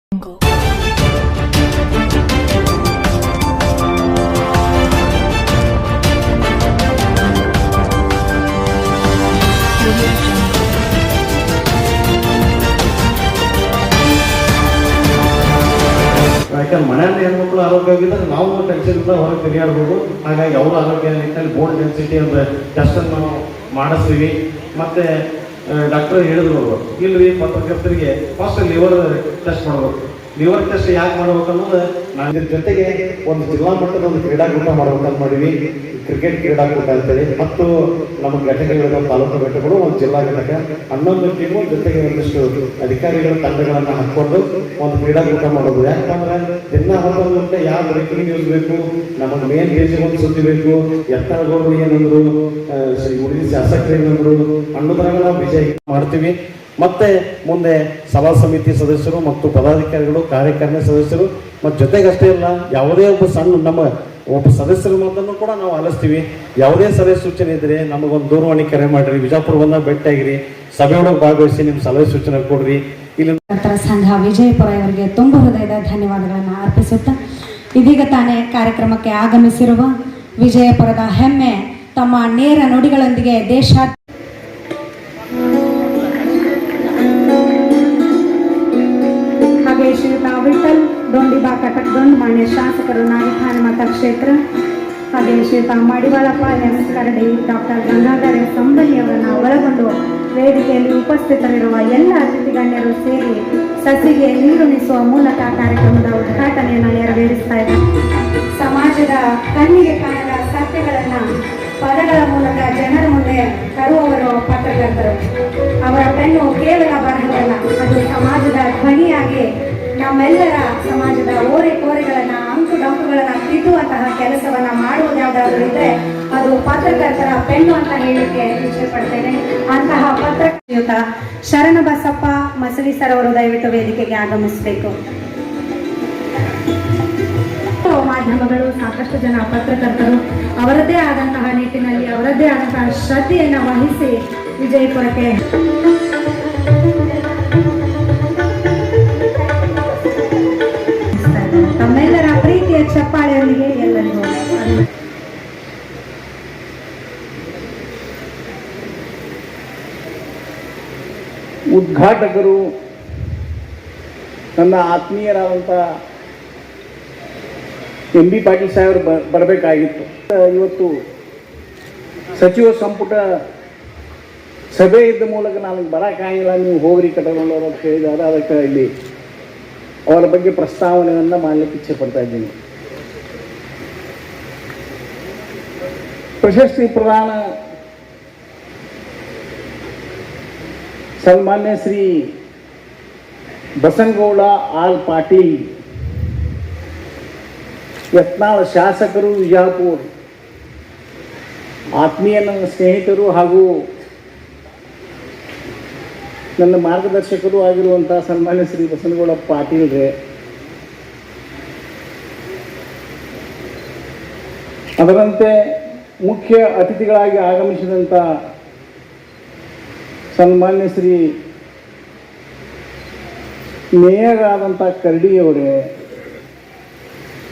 ಯಾಕಂದ್ರೆ ಮನೆಯಲ್ಲಿ ಹೆಣ್ಮಕ್ಳು ಆರೋಗ್ಯವಾಗಿದ್ದರೆ ನಾವು ಟೆನ್ಷನ್ಯಿಂದ ಹೊರಗೆ ತಿರುಗಾಡ್ಬೋದು. ಹಾಗಾಗಿ ಅವರ ಆರೋಗ್ಯ ನಿಟ್ಟಿನಲ್ಲಿ ಬೋನ್ ಡೆನ್ಸಿಟಿ ಅಂತ ಟೆಸ್ಟನ್ನು ನಾವು ಮಾಡಿಸ್ತೀವಿ. ಮತ್ತು ಡಾಕ್ಟರ್ ಹೇಳಿದ್ರು ಇಲ್ರಿ ಪತ್ರಕರ್ತರಿಗೆ ಫಸ್ಟ್ ಲಿವರ್ ಟೆಸ್ಟ್ ಮಾಡಬೇಕು. ಲಿವರ್ ಟೆಸ್ಟ್ ಯಾಕೆ ಮಾಡ್ಬೇಕು ಅನ್ನೋದು ನಾನು ಇದ್ರ ಜೊತೆಗೆ ಒಂದು ಜಿಲ್ಲಾ ಮಟ್ಟದ ಒಂದು ಕ್ರೀಡಾಕೂಟ ಮಾಡ್ಬೇಕಂತ ಮಾಡಿವಿ. ಕ್ರಿಕೆಟ್ ಕ್ರೀಡಾಕೂಟ ಅಂತೇಳಿ ಮತ್ತು ನಮ್ಮ ಘಟಕಗಳು ತಾಲೂಕು ಘಟಕಗಳು ಒಂದು ಜಿಲ್ಲಾ ಘಟಕ 11 ಟೀಮು ಜೊತೆಗೆ ಒಂದಿಷ್ಟು ಅಧಿಕಾರಿಗಳ ತಂಡಗಳನ್ನು ಹಾಕ್ಕೊಂಡು ಒಂದು ಕ್ರೀಡಾಕೂಟ ಮಾಡೋದು. ಯಾಕಂದ್ರೆ ದಿನ ಹೊರಗೆ ಯಾವ ಬ್ರೇಕಿಂಗ್ ನ್ಯೂಸ್ ಬೇಕು, ನಮಗೆ ಮೇನ್ ಪೇಜಿಗೆ ಒಂದು ಸುದ್ದಿ ಬೇಕು, ಎತ್ತರಗೌಡರು ಏನಂದ್ರು, ಉಳಿದ ಶಾಸಕರು ಏನಂದ್ರು ಅನ್ನೋದ್ರಾಗ ನಾವು ವಿಜಯ ಮಾಡ್ತೀವಿ. ಮತ್ತೆ ಮುಂದೆ ಸಭಾ ಸಮಿತಿ ಸದಸ್ಯರು ಮತ್ತು ಪದಾಧಿಕಾರಿಗಳು, ಕಾರ್ಯಕಾರಿಣಿ ಸದಸ್ಯರು ಮತ್ತು ಜೊತೆಗಷ್ಟೇ ಇಲ್ಲ ಯಾವುದೇ ಒಬ್ಬ ಸಣ್ಣ ನಮ್ಮ ಒಬ್ಬ ಸದಸ್ಯರ ಮಾತನ್ನು ಕೂಡ ನಾವು ಆಲಿಸ್ತೀವಿ. ಯಾವುದೇ ಸಲಹೆ ಸೂಚನೆ ಇದ್ರೆ ನಮಗೊಂದು ದೂರವಾಣಿ ಕರೆ ಮಾಡಿರಿ, ವಿಜಾಪುರ ಬಂದಾಗ ಭೇಟಿಯಾಗಿರಿ, ಸಭೆಯೊಳಗೆ ಭಾಗವಹಿಸಿ ನಿಮ್ಮ ಸಲಹೆ ಸೂಚನೆ ಕೊಡ್ರಿ. ಇಲ್ಲಿ ಸಂಘ ವಿಜಯಪುರ ಇವರಿಗೆ ತುಂಬ ಹೃದಯದ ಧನ್ಯವಾದಗಳನ್ನು ಅರ್ಪಿಸುತ್ತಾ ಇದೀಗ ತಾನೇ ಕಾರ್ಯಕ್ರಮಕ್ಕೆ ಆಗಮಿಸಿರುವ ವಿಜಯಪುರದ ಹೆಮ್ಮೆ ತಮ್ಮ ನೇರ ನುಡಿಗಳೊಂದಿಗೆ ದೇಶ ಹಾಗೆ ಶ್ರೀಯುತ ವಿಠಲ್ ದೊಂಡಿಬಾ ಕಟಕ್ದೊಂಡ್ ಮಾನ್ಯ ಶಾಸಕರು ನಾಗಠಾಣ ಮತಕ್ಷೇತ್ರ, ಹಾಗೆ ಶ್ರೀಯುತ ಮಡಿವಾಳಪ್ಪ ಎಸ್ ಕರಡಿ, ಡಾಕ್ಟರ್ ಗಂಗಾಧರ ಸಂಬಂಧಿ ಅವರನ್ನು ಒಳಗೊಂಡು ವೇದಿಕೆಯಲ್ಲಿ ಉಪಸ್ಥಿತರಿರುವ ಎಲ್ಲ ಅತಿಥಿ ಗಣ್ಯರು ಸೇರಿ ಸಸಿಗೆ ನೀರುಣಿಸುವ ಮೂಲಕ ಕಾರ್ಯಕ್ರಮದ ಉದ್ಘಾಟನೆಯನ್ನು ನೆರವೇರಿಸ್ತಾ ಇದ್ದಾರೆ. ಸಮಾಜದ ಕಣ್ಣಿಗೆ ಕಾಣದ ಸತ್ಯಗಳನ್ನು ಪದಗಳ ಮೂಲಕ ಜನರ ಮುಂದೆ ತರುವವರು ಪತ್ರಕರ್ತರು. ಅವರ ಪೆನ್ನು ಕೇವಲ ಬರಹವಲ್ಲ, ಅದು ಸಮಾಜದ ಧ್ವನಿಯಾಗಿ ನಮ್ಮೆಲ್ಲರ ಸಮಾಜದ ಓರೆಕೋರೆಗಳನ್ನ, ಅಂಕು ಡೊಂಕುಗಳನ್ನ ತಿದ್ದುವಂತಹ ಕೆಲಸವನ್ನ ಮಾಡುವುದು ಯಾವುದಾದ್ರೂ ಇದ್ರೆ ಅದು ಪತ್ರಕರ್ತರ ಪೆನ್ನು ಅಂತ ಹೇಳಲಿಕ್ಕೆ ಇಚ್ಛೆ ಪಡ್ತೇನೆ. ಅಂತಹ ಪತ್ರಕರ್ತ ಶರಣ ಬಸಪ್ಪ ಮಸಳಿ ಸರ್ ಅವರು ದಯವಿಟ್ಟು ವೇದಿಕೆಗೆ ಆಗಮಿಸಬೇಕು. ಮಾಧ್ಯಮಗಳು, ಸಾಕಷ್ಟು ಜನ ಪತ್ರಕರ್ತರು ಅವರದ್ದೇ ಆದಂತಹ ನಿಟ್ಟಿನಲ್ಲಿ ಅವರದ್ದೇ ಆದಂತಹ ಶ್ರದ್ಧೆಯನ್ನು ವಹಿಸಿ ವಿಜಯಪುರಕ್ಕೆ ತಮ್ಮೆಲ್ಲರ ಪ್ರೀತಿಯ ಚಪ್ಪಾಳೆಯೊಂದಿಗೆ ಎಲ್ಲರಿಗೂ ಉದ್ಘಾಟಕರು ನನ್ನ ಆತ್ಮೀಯರಾದಂಥ ಎಂ ಬಿ ಪಾಟೀಲ್ ಸಾಹೇಬರು ಬರಬೇಕಾಗಿತ್ತು. ಇವತ್ತು ಸಚಿವ ಸಂಪುಟ ಸಭೆ ಇದ್ದ ಮೂಲಕ ನನಗೆ ಬರೋಕ್ಕಾಗಿಲ್ಲ, ನೀವು ಹೋಗ್ರಿ ಕಟಗೊಂಡವರು ಅಂತ ಹೇಳಿದ್ದಾರೆ. ಅದಕ್ಕೆ ಇಲ್ಲಿ ಅವರ ಬಗ್ಗೆ ಪ್ರಸ್ತಾವನೆಯನ್ನು ಮಾಡಲಿಕ್ಕೆ ಇಚ್ಛೆ ಪಡ್ತಾ ಇದ್ದೀನಿ. ಪ್ರಶಸ್ತಿ ಪ್ರದಾನ ಸನ್ಮಾನ್ಯ ಶ್ರೀ ಬಸನಗೌಡ ಆಲ್ ಪಾಟೀಲ್, ಯತ್ನಾಳ್ ಶಾಸಕರು, ವಿಜಾಪುರ, ಆತ್ಮೀಯ ನನ್ನ ಸ್ನೇಹಿತರು ಹಾಗೂ ನನ್ನ ಮಾರ್ಗದರ್ಶಕರು ಆಗಿರುವಂಥ ಸನ್ಮಾನ್ಯ ಶ್ರೀ ಬಸನಗೌಡ ಪಾಟೀಲ್ರೆ, ಅದರಂತೆ ಮುಖ್ಯ ಅತಿಥಿಗಳಾಗಿ ಆಗಮಿಸಿದಂಥ ಸನ್ಮಾನ್ಯ ಶ್ರೀ ಮೇಯರ್ ಆದಂಥ ಕರಡಿಯವರೇ,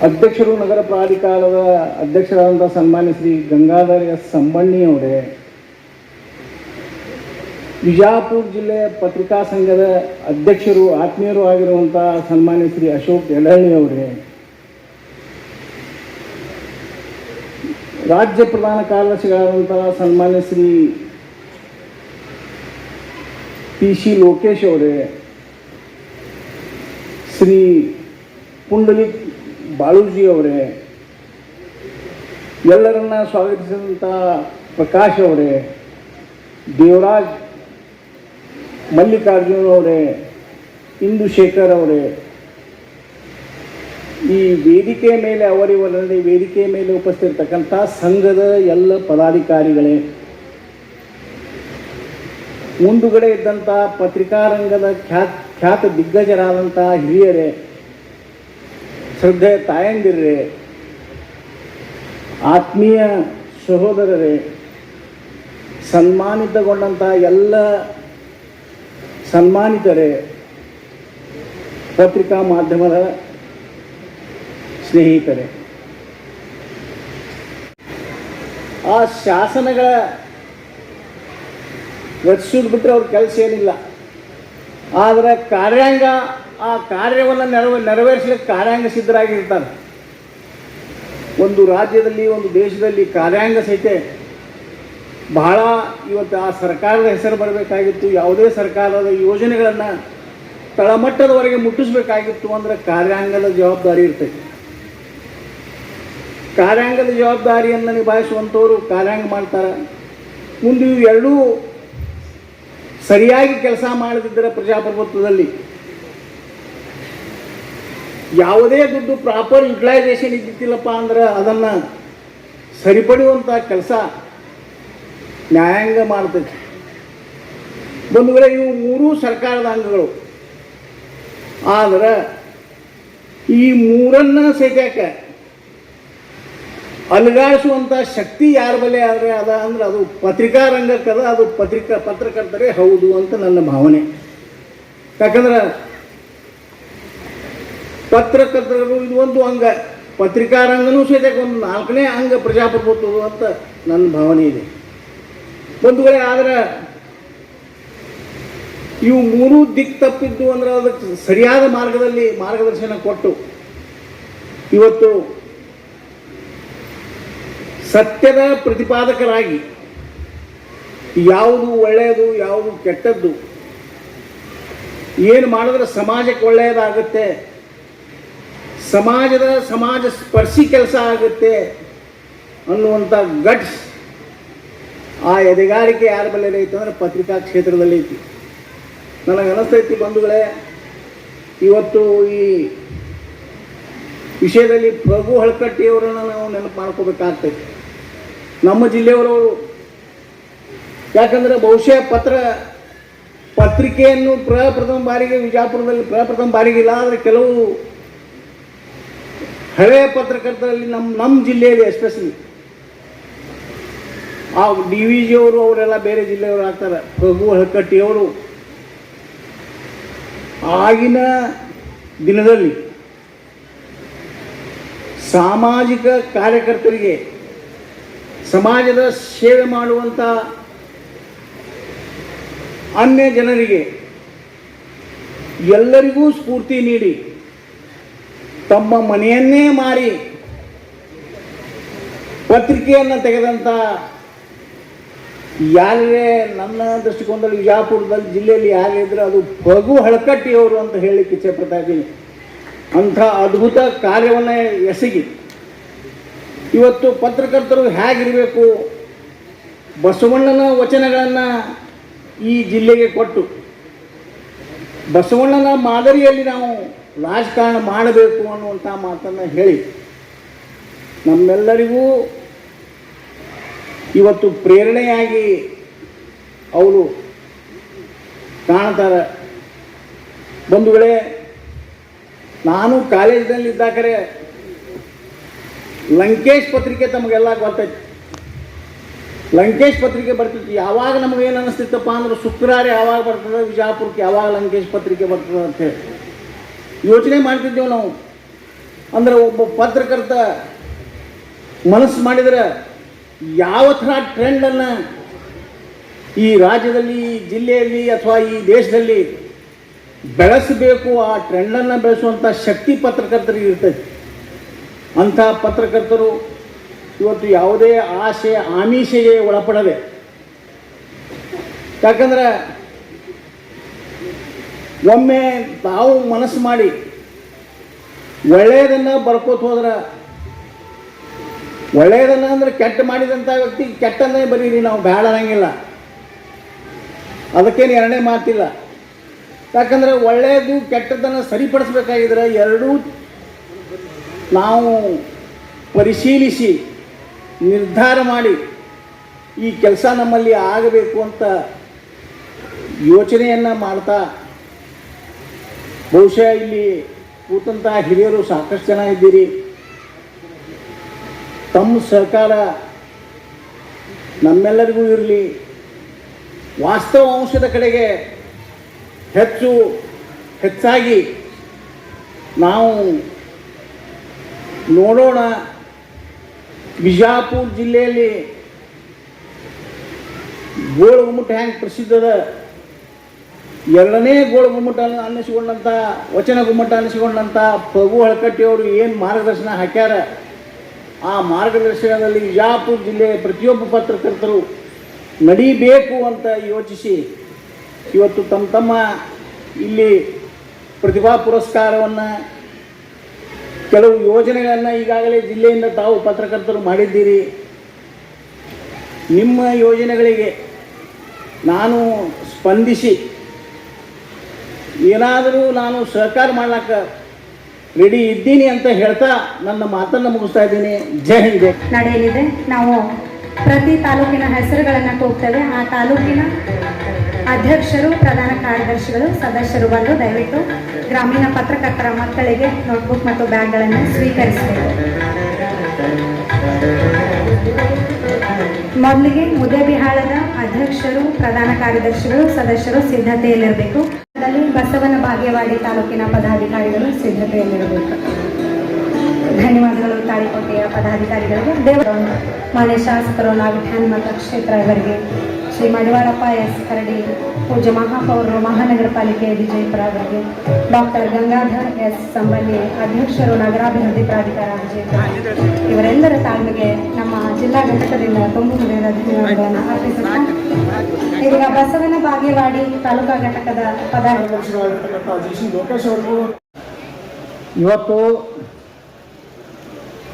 ಅಧ್ಯಕ್ಷರು, ನಗರ ಪ್ರಾಧಿಕಾರದ ಅಧ್ಯಕ್ಷರಾದಂಥ ಸನ್ಮಾನ್ಯ ಶ್ರೀ ಗಂಗಾಧರ ಎಸ್ ಸಂಬಣ್ಣಿಯವರೇ, ವಿಜಾಪುರ ಜಿಲ್ಲೆ ಪತ್ರಿಕಾ ಸಂಘದ ಅಧ್ಯಕ್ಷರು, ಆತ್ಮೀಯರು ಆಗಿರುವಂಥ ಸನ್ಮಾನ್ಯ ಶ್ರೀ ಅಶೋಕ್ ಯಲಹಳ್ಳಿಯವರೇ, ರಾಜ್ಯ ಪ್ರಧಾನ ಕಾರ್ಯದರ್ಶಿಗಳಾದಂಥ ಸನ್ಮಾನ್ಯ ಶ್ರೀ ಪಿ ಸಿ ಲೋಕೇಶ್ ಅವರೇ, ಶ್ರೀ ಪುಂಡಲಿಕ್ ಬಾಳೂಜಿ ಅವರೇ, ಎಲ್ಲರನ್ನ ಸ್ವಾಗತಿಸಿದಂಥ ಪ್ರಕಾಶ್ ಅವರೇ, ದೇವರಾಜ್ ಮಲ್ಲಿಕಾರ್ಜುನ್ ಅವರೇ, ಇಂದುಶೇಖರ್ ಅವರೇ, ಈ ವೇದಿಕೆ ಮೇಲೆ ಅವರಿವರಲ್ಲಿ ವೇದಿಕೆ ಮೇಲೆ ಉಪಸ್ಥಿತರ್ತಕ್ಕಂಥ ಸಂಘದ ಎಲ್ಲ ಪದಾಧಿಕಾರಿಗಳೇ, ಮುಂದುಗಡೆ ಇದ್ದಂಥ ಪತ್ರಿಕಾರಂಗದ ಖ್ಯಾತ ದಿಗ್ಗಜರಾದಂಥ ಹಿರಿಯರೇ, ಶ್ರದ್ಧೆಯ ತಾಯಂದಿರೇ, ಆತ್ಮೀಯ ಸಹೋದರರೇ, ಸನ್ಮಾನಿತಗೊಂಡಂಥ ಎಲ್ಲ ಸನ್ಮಾನಿತರೇ, ಪತ್ರಿಕಾ ಮಾಧ್ಯಮದ ಸ್ನೇಹಿತರೆ, ಆ ಶಾಸನಗಳ ರಚಿಸೋದು ಬಿಟ್ಟರೆ ಅವ್ರ ಕೆಲಸ ಏನಿಲ್ಲ. ಆದರೆ ಕಾರ್ಯಾಂಗ, ಆ ಕಾರ್ಯವನ್ನು ನೆರವೇರಿಸಲಿಕ್ಕೆ ಕಾರ್ಯಾಂಗ ಸಿದ್ಧರಾಗಿರ್ತಾರೆ. ಒಂದು ರಾಜ್ಯದಲ್ಲಿ, ಒಂದು ದೇಶದಲ್ಲಿ ಕಾರ್ಯಾಂಗ ಸಹಿತ ಬಹಳ ಇವತ್ತು ಆ ಸರ್ಕಾರದ ಹೆಸರು ಬರಬೇಕಾಗಿತ್ತು. ಯಾವುದೇ ಸರ್ಕಾರದ ಯೋಜನೆಗಳನ್ನು ತಳಮಟ್ಟದವರೆಗೆ ಮುಟ್ಟಿಸಬೇಕಾಗಿತ್ತು ಅಂದರೆ ಕಾರ್ಯಾಂಗದ ಜವಾಬ್ದಾರಿ ಇರ್ತೈತಿ. ಕಾರ್ಯಾಂಗದ ಜವಾಬ್ದಾರಿಯನ್ನು ನಿಭಾಯಿಸುವಂಥವರು ಕಾರ್ಯಾಂಗ ಮಾಡ್ತಾರೆ. ಮುಂದೆ ಇವು ಎರಡೂ ಸರಿಯಾಗಿ ಕೆಲಸ ಮಾಡದಿದ್ದರೆ ಪ್ರಜಾಪ್ರಭುತ್ವದಲ್ಲಿ ಯಾವುದೇ ದುಡ್ಡು ಪ್ರಾಪರ್ ಯುಟಿಲೈಸೇಷನ್ ಇದ್ದಿತ್ತಿಲ್ಲಪ್ಪ ಅಂದ್ರೆ ಅದನ್ನು ಸರಿಪಡಿಯುವಂಥ ಕೆಲಸ ನ್ಯಾಯಾಂಗ ಮಾಡ್ತೈತಿ. ಒಂದು ವೇಳೆ ಇವು ಮೂರೂ ಸರ್ಕಾರದ ಅಂಗಗಳು ಆದರೆ ಈ ಮೂರನ್ನು ಸಹಿತಕ್ಕೆ ಅಲುಗಾಡಿಸುವಂಥ ಶಕ್ತಿ ಯಾರ ಬಳಿ ಆದರೆ ಅಂದ್ರೆ ಅದು ಪತ್ರಿಕಾ ರಂಗಕ್ಕದ, ಅದು ಪತ್ರಕರ್ತರೇ ಹೌದು ಅಂತ ನನ್ನ ಭಾವನೆ. ಯಾಕಂದ್ರೆ ಪತ್ರಕರ್ತರು ಇದು ಒಂದು ಅಂಗ, ಪತ್ರಿಕಾ ರಂಗನೂ ಸಹಿತ ಒಂದು 4ನೇ ಅಂಗ ಪ್ರಜಾಪ್ರಭುತ್ವದು ಅಂತ ನನ್ನ ಭಾವನೆ ಇದೆ. ಒಂದು ವೇಳೆ ಆದರೆ ಇವು ಮೂರೂ ದಿಕ್ಕು ತಪ್ಪಿದ್ದು ಅಂದ್ರೆ ಅದಕ್ಕೆ ಸರಿಯಾದ ಮಾರ್ಗದಲ್ಲಿ ಮಾರ್ಗದರ್ಶನ ಕೊಟ್ಟು ಇವತ್ತು ಸತ್ಯದ ಪ್ರತಿಪಾದಕರಾಗಿ ಯಾವುದು ಒಳ್ಳೆಯದು ಯಾವುದು ಕೆಟ್ಟದ್ದು, ಏನು ಮಾಡಿದ್ರೆ ಸಮಾಜಕ್ಕೆ ಒಳ್ಳೆಯದಾಗುತ್ತೆ, ಸಮಾಜ ಸ್ಪರ್ಶಿ ಕೆಲಸ ಆಗುತ್ತೆ ಅನ್ನುವಂಥ ಗಟ್ಸ್ ಆ ಎದೆಗಾರಿಕೆ ಯಾರ ಬಳಿ ಐತೆ ಅಂದರೆ ಪತ್ರಿಕಾ ಕ್ಷೇತ್ರದಲ್ಲಿ ಐತಿ. ನನಗೆ ಅನಿಸ್ತೈತಿ ಬಂಧುಗಳೇ, ಇವತ್ತು ಈ ವಿಷಯದಲ್ಲಿ ಪ್ರಭು ಹಳಕಟ್ಟಿಯವರನ್ನು ನಾವು ನೆನಪು ಮಾಡ್ಕೋಬೇಕಾಗ್ತೈತಿ. ನಮ್ಮ ಜಿಲ್ಲೆಯವರವರು, ಯಾಕಂದರೆ ಬಹುಶಃ ಪತ್ರಿಕೆಯನ್ನು ಪ್ರಪ್ರಥಮ ಬಾರಿಗೆ ವಿಜಾಪುರದಲ್ಲಿ ಪ್ರಪ್ರಥಮ ಬಾರಿಗೆ ಇಲ್ಲ, ಆದರೆ ಕೆಲವು ಹಳೆಯ ಪತ್ರಕರ್ತರಲ್ಲಿ ನಮ್ಮ ಜಿಲ್ಲೆಯಲ್ಲಿ ಎಸ್ಪೆಷಲಿ ಆ DVG ಅವರು ಅವರೆಲ್ಲ ಬೇರೆ ಜಿಲ್ಲೆಯವರು ಆಗ್ತಾರೆ. ಪ್ರಭು ಹಳಕಟ್ಟಿಯವರು ಆಗಿನ ದಿನದಲ್ಲಿ ಸಾಮಾಜಿಕ ಕಾರ್ಯಕರ್ತರಿಗೆ, ಸಮಾಜದ ಸೇವೆ ಮಾಡುವಂಥ ಅನ್ಯ ಜನರಿಗೆ ಎಲ್ಲರಿಗೂ ಸ್ಫೂರ್ತಿ ನೀಡಿ ತಮ್ಮ ಮನೆಯನ್ನೇ ಮಾರಿ ಪತ್ರಿಕೆಯನ್ನು ತೆಗೆದಂಥ ಯಾರೇ ನನ್ನ ದೃಷ್ಟಿಕೋನದಲ್ಲಿ ವಿಜಾಪುರದಲ್ಲಿ ಜಿಲ್ಲೆಯಲ್ಲಿ ಯಾರಿದ್ರೆ ಅದು ಪ್ರಭು ಹಳಕಟ್ಟಿಯವರು ಅಂತ ಹೇಳಲಿಕ್ಕೆ ಇಚ್ಛೆಪಡ್ತಾ ಇದ್ದೀನಿ. ಅಂಥ ಅದ್ಭುತ ಕಾರ್ಯವನ್ನು ಎಸಗಿ ಇವತ್ತು ಪತ್ರಕರ್ತರು ಹೇಗಿರಬೇಕು, ಬಸವಣ್ಣನ ವಚನಗಳನ್ನು ಈ ಜಿಲ್ಲೆಗೆ ಕೊಟ್ಟು ಬಸವಣ್ಣನ ಮಾದರಿಯಲ್ಲಿ ನಾವು ರಾಜಕಾರಣ ಮಾಡಬೇಕು ಅನ್ನುವಂಥ ಮಾತನ್ನು ಹೇಳಿ ನಮ್ಮೆಲ್ಲರಿಗೂ ಇವತ್ತು ಪ್ರೇರಣೆಯಾಗಿ ಅವರು ಕಾಣ್ತಾರೆ. ಬಂಧುಗಳೇ, ನಾನು ಕಾಲೇಜಿನಲ್ಲಿದ್ದಾಕರೆ ಲಂಕೇಶ್ ಪತ್ರಿಕೆ ತಮಗೆಲ್ಲ ಗೊತ್ತೈತಿ. ಲಂಕೇಶ್ ಪತ್ರಿಕೆ ಬರ್ತಿತ್ತು. ಯಾವಾಗ ನಮಗೇನು ಅನ್ನಿಸ್ತಿತ್ತಪ್ಪ ಅಂದ್ರೆ ಶುಕ್ರವಾರ ಯಾವಾಗ ಬರ್ತದೆ, ವಿಜಾಪುರಕ್ಕೆ ಯಾವಾಗ ಲಂಕೇಶ್ ಪತ್ರಿಕೆ ಬರ್ತದೆ ಅಂತೇಳಿ ಯೋಚನೆ ಮಾಡ್ತಿದ್ದೇವೆ ನಾವು. ಅಂದರೆ ಒಬ್ಬ ಪತ್ರಕರ್ತ ಮನಸ್ಸು ಮಾಡಿದರೆ ಯಾವ ಥರ ಟ್ರೆಂಡನ್ನು ಈ ರಾಜ್ಯದಲ್ಲಿ, ಈ ಜಿಲ್ಲೆಯಲ್ಲಿ ಅಥವಾ ಈ ದೇಶದಲ್ಲಿ ಬೆಳೆಸಬೇಕು, ಆ ಟ್ರೆಂಡನ್ನು ಬೆಳೆಸುವಂಥ ಶಕ್ತಿ ಪತ್ರಕರ್ತರಿಗೆ ಇರ್ತೈತಿ. ಅಂಥ ಪತ್ರಕರ್ತರು ಇವತ್ತು ಯಾವುದೇ ಆಸೆ ಆಮಿಷೆಗೆ ಒಳಪಡದೆ, ಯಾಕಂದ್ರೆ ಒಮ್ಮೆ ತಾವು ಮನಸ್ಸು ಮಾಡಿ ಒಳ್ಳೆಯದನ್ನು ಬರ್ಕೋತ ಹೋದ್ರೆ, ಒಳ್ಳೆಯದನ್ನು ಅಂದರೆ ಕೆಟ್ಟ ಮಾಡಿದಂಥ ವ್ಯಕ್ತಿಗೆ ಕೆಟ್ಟನ್ನೇ ಬರೀರಿ, ನಾವು ಬೇಡ ಅನ್ನಂಗಿಲ್ಲ, ಅದಕ್ಕೇನು ಎರಡನೇ ಮಾತಿಲ್ಲ. ಯಾಕಂದರೆ ಒಳ್ಳೆಯದು ಕೆಟ್ಟದ್ದನ್ನು ಸರಿಪಡಿಸ್ಬೇಕಾಗಿದ್ರೆ ಎರಡೂ ನಾವು ಪರಿಶೀಲಿಸಿ ನಿರ್ಧಾರ ಮಾಡಿ ಈ ಕೆಲಸ ನಮ್ಮಲ್ಲಿ ಆಗಬೇಕು ಅಂತ ಯೋಚನೆಯನ್ನು ಮಾಡ್ತಾ, ಬಹುಶಃ ಇಲ್ಲಿ ಕೂತಂಥ ಹಿರಿಯರು ಸಾಕಷ್ಟು ಜನ ಇದ್ದೀರಿ. ತಮ್ಮ ಸಹಕಾರ ನಮ್ಮೆಲ್ಲರಿಗೂ ಇರಲಿ. ವಾಸ್ತವ ಅಂಶದ ಕಡೆಗೆ ಹೆಚ್ಚಾಗಿ ನಾವು ನೋಡೋಣ. ಬಿಜಾಪುರ ಜಿಲ್ಲೆಯಲ್ಲಿ ಗೋಳಗುಮ್ಮಟ ಹೆಂಗೆ ಪ್ರಸಿದ್ಧದ, ಎರಡನೇ ಗೋಳಗುಮ್ಮಟ ಅನ್ನಿಸಿಕೊಂಡಂಥ, ವಚನ ಗುಮ್ಮಟ ಅನ್ನಿಸಿಕೊಂಡಂಥ ಪ್ರಭು ಹಳಕಟ್ಟಿಯವರು ಏನು ಮಾರ್ಗದರ್ಶನ ಹಾಕ್ಯಾರ, ಆ ಮಾರ್ಗದರ್ಶನದಲ್ಲಿ ಬಿಜಾಪುರ ಜಿಲ್ಲೆಯ ಪ್ರತಿಯೊಬ್ಬ ಪತ್ರಕರ್ತರು ನಡೀಬೇಕು ಅಂತ ಯೋಚಿಸಿ ಇವತ್ತು ತಮ್ಮ ಇಲ್ಲಿ ಪ್ರತಿಭಾ ಪುರಸ್ಕಾರವನ್ನು, ಕೆಲವು ಯೋಜನೆಗಳನ್ನು ಈಗಾಗಲೇ ಜಿಲ್ಲೆಯಿಂದ ತಾವು ಪತ್ರಕರ್ತರು ಮಾಡಿದ್ದೀರಿ. ನಿಮ್ಮ ಯೋಜನೆಗಳಿಗೆ ನಾನು ಸ್ಪಂದಿಸಿ ಏನಾದರೂ ನಾನು ಸಹಕಾರ ಮಾಡ್ಲಿಕ್ಕೆ ರೆಡಿ ಇದ್ದೀನಿ ಅಂತ ಹೇಳ್ತಾ ನನ್ನ ಮಾತನ್ನು ಮುಗಿಸ್ತಾ ಇದ್ದೀನಿ. ಜೈ ಹಿಂದ್. ನಡೆಯಲಿದೆ. ನಾವು ಪ್ರತಿ ತಾಲೂಕಿನ ಹೆಸರುಗಳನ್ನು ಕೂಗ್ತೇವೆ. ಆ ತಾಲೂಕಿನ ಅಧ್ಯಕ್ಷರು, ಪ್ರಧಾನ ಕಾರ್ಯದರ್ಶಿಗಳು, ಸದಸ್ಯರು ಬಂದು ದಯವಿಟ್ಟು ಗ್ರಾಮೀಣ ಪತ್ರಕರ್ತರ ಮಕ್ಕಳಿಗೆ ನೋಟ್ಬುಕ್ ಮತ್ತು ಬ್ಯಾಗ್ಗಳನ್ನು ಸ್ವೀಕರಿಸಬೇಕು. ಮೊದಲಿಗೆ ಮುದ್ದೇಬಿಹಾಳದ ಅಧ್ಯಕ್ಷರು, ಪ್ರಧಾನ ಕಾರ್ಯದರ್ಶಿಗಳು, ಸದಸ್ಯರು ಸಿದ್ಧತೆಯಲ್ಲಿರಬೇಕು. ಅದರಲ್ಲಿ ಬಸವನ ಬಾಗೇವಾಡಿ ತಾಲೂಕಿನ ಪದಾಧಿಕಾರಿಗಳು ಸಿದ್ಧತೆಯಲ್ಲಿರಬೇಕು. ಧನ್ಯವಾದಗಳು ತಾಳಿಕೋಟೆಯ ಪದಾಧಿಕಾರಿಗಳಿಗೆ. ದೇವರನ್ನು ಮಾನ್ಯ ಶಾಸಕರು ನಾಗಠಾಣ್ ಮತಕ್ಷೇತ್ರ ಇವರಿಗೆ, ಶ್ರೀ ಮಡಿವಾಳಪ್ಪ ಎಸ್ ಕರಡಿ, ಪೂಜ್ಯ ಮಹಾಪೌರರು ಮಹಾನಗರ ಪಾಲಿಕೆ ವಿಜಯಪುರ ಅವರಿಗೆ, ಡಾಕ್ಟರ್ ಗಂಗಾಧರ್ ಎಸ್ ಸಂಬಂಧಿ ಅಧ್ಯಕ್ಷರು ನಗರಾಭಿವೃದ್ಧಿ ಪ್ರಾಧಿಕಾರ ವಿಜಯಪುರ, ಇವರೆಲ್ಲರ ತಾಳ್ಮೆಗೆ ನಮ್ಮ ಜಿಲ್ಲಾ ಘಟಕದಿಂದ ತುಂಬ ಹೃದಯದ ಧನ್ಯವಾದಗಳನ್ನು ಅರ್ಪಿಸುತ್ತಾ ಇದೀಗ ಬಸವನ ಬಾಗೇವಾಡಿ ತಾಲೂಕಾ ಘಟಕದ ಲೋಕೇಶ್ ಅವರು ಇವತ್ತು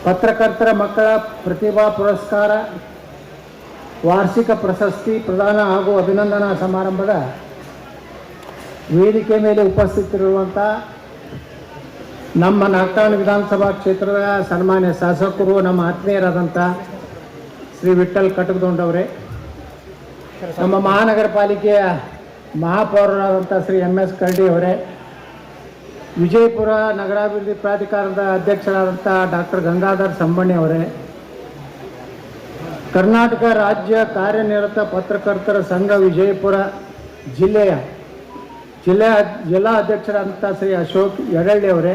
ಪತ್ರಕರ್ತರ ಮಕ್ಕಳ ಪ್ರತಿಭಾ ಪುರಸ್ಕಾರ ವಾರ್ಷಿಕ ಪ್ರಶಸ್ತಿ ಪ್ರದಾನ ಹಾಗೂ ಅಭಿನಂದನಾ ಸಮಾರಂಭದ ವೇದಿಕೆ ಮೇಲೆ ಉಪಸ್ಥಿತರಿರುವಂಥ ನಮ್ಮ ನಾಗಠಾಣ್ ವಿಧಾನಸಭಾ ಕ್ಷೇತ್ರದ ಸನ್ಮಾನ್ಯ ಶಾಸಕರು, ನಮ್ಮ ಆತ್ಮೀಯರಾದಂಥ ಶ್ರೀ ವಿಠ್ಠಲ್ ಕಟಕದೊಂಡವರೇ, ನಮ್ಮ ಮಹಾನಗರ ಪಾಲಿಕೆಯ ಮಹಾಪೌರರಾದಂಥ ಶ್ರೀ MS ಕರಡಿ ಅವರೇ, ವಿಜಯಪುರ ನಗರಾಭಿವೃದ್ಧಿ ಪ್ರಾಧಿಕಾರದ ಅಧ್ಯಕ್ಷರಾದಂಥ ಡಾಕ್ಟರ್ ಗಂಗಾಧರ್ ಸಂಬಣ್ಣಿ ಅವರೇ, ಕರ್ನಾಟಕ ರಾಜ್ಯ ಕಾರ್ಯನಿರತ ಪತ್ರಕರ್ತರ ಸಂಘ ವಿಜಯಪುರ ಜಿಲ್ಲಾ ಅಧ್ಯಕ್ಷರಾದಂಥ ಶ್ರೀ ಅಶೋಕ್ ಯಡಳ್ಳಿ ಅವರೇ,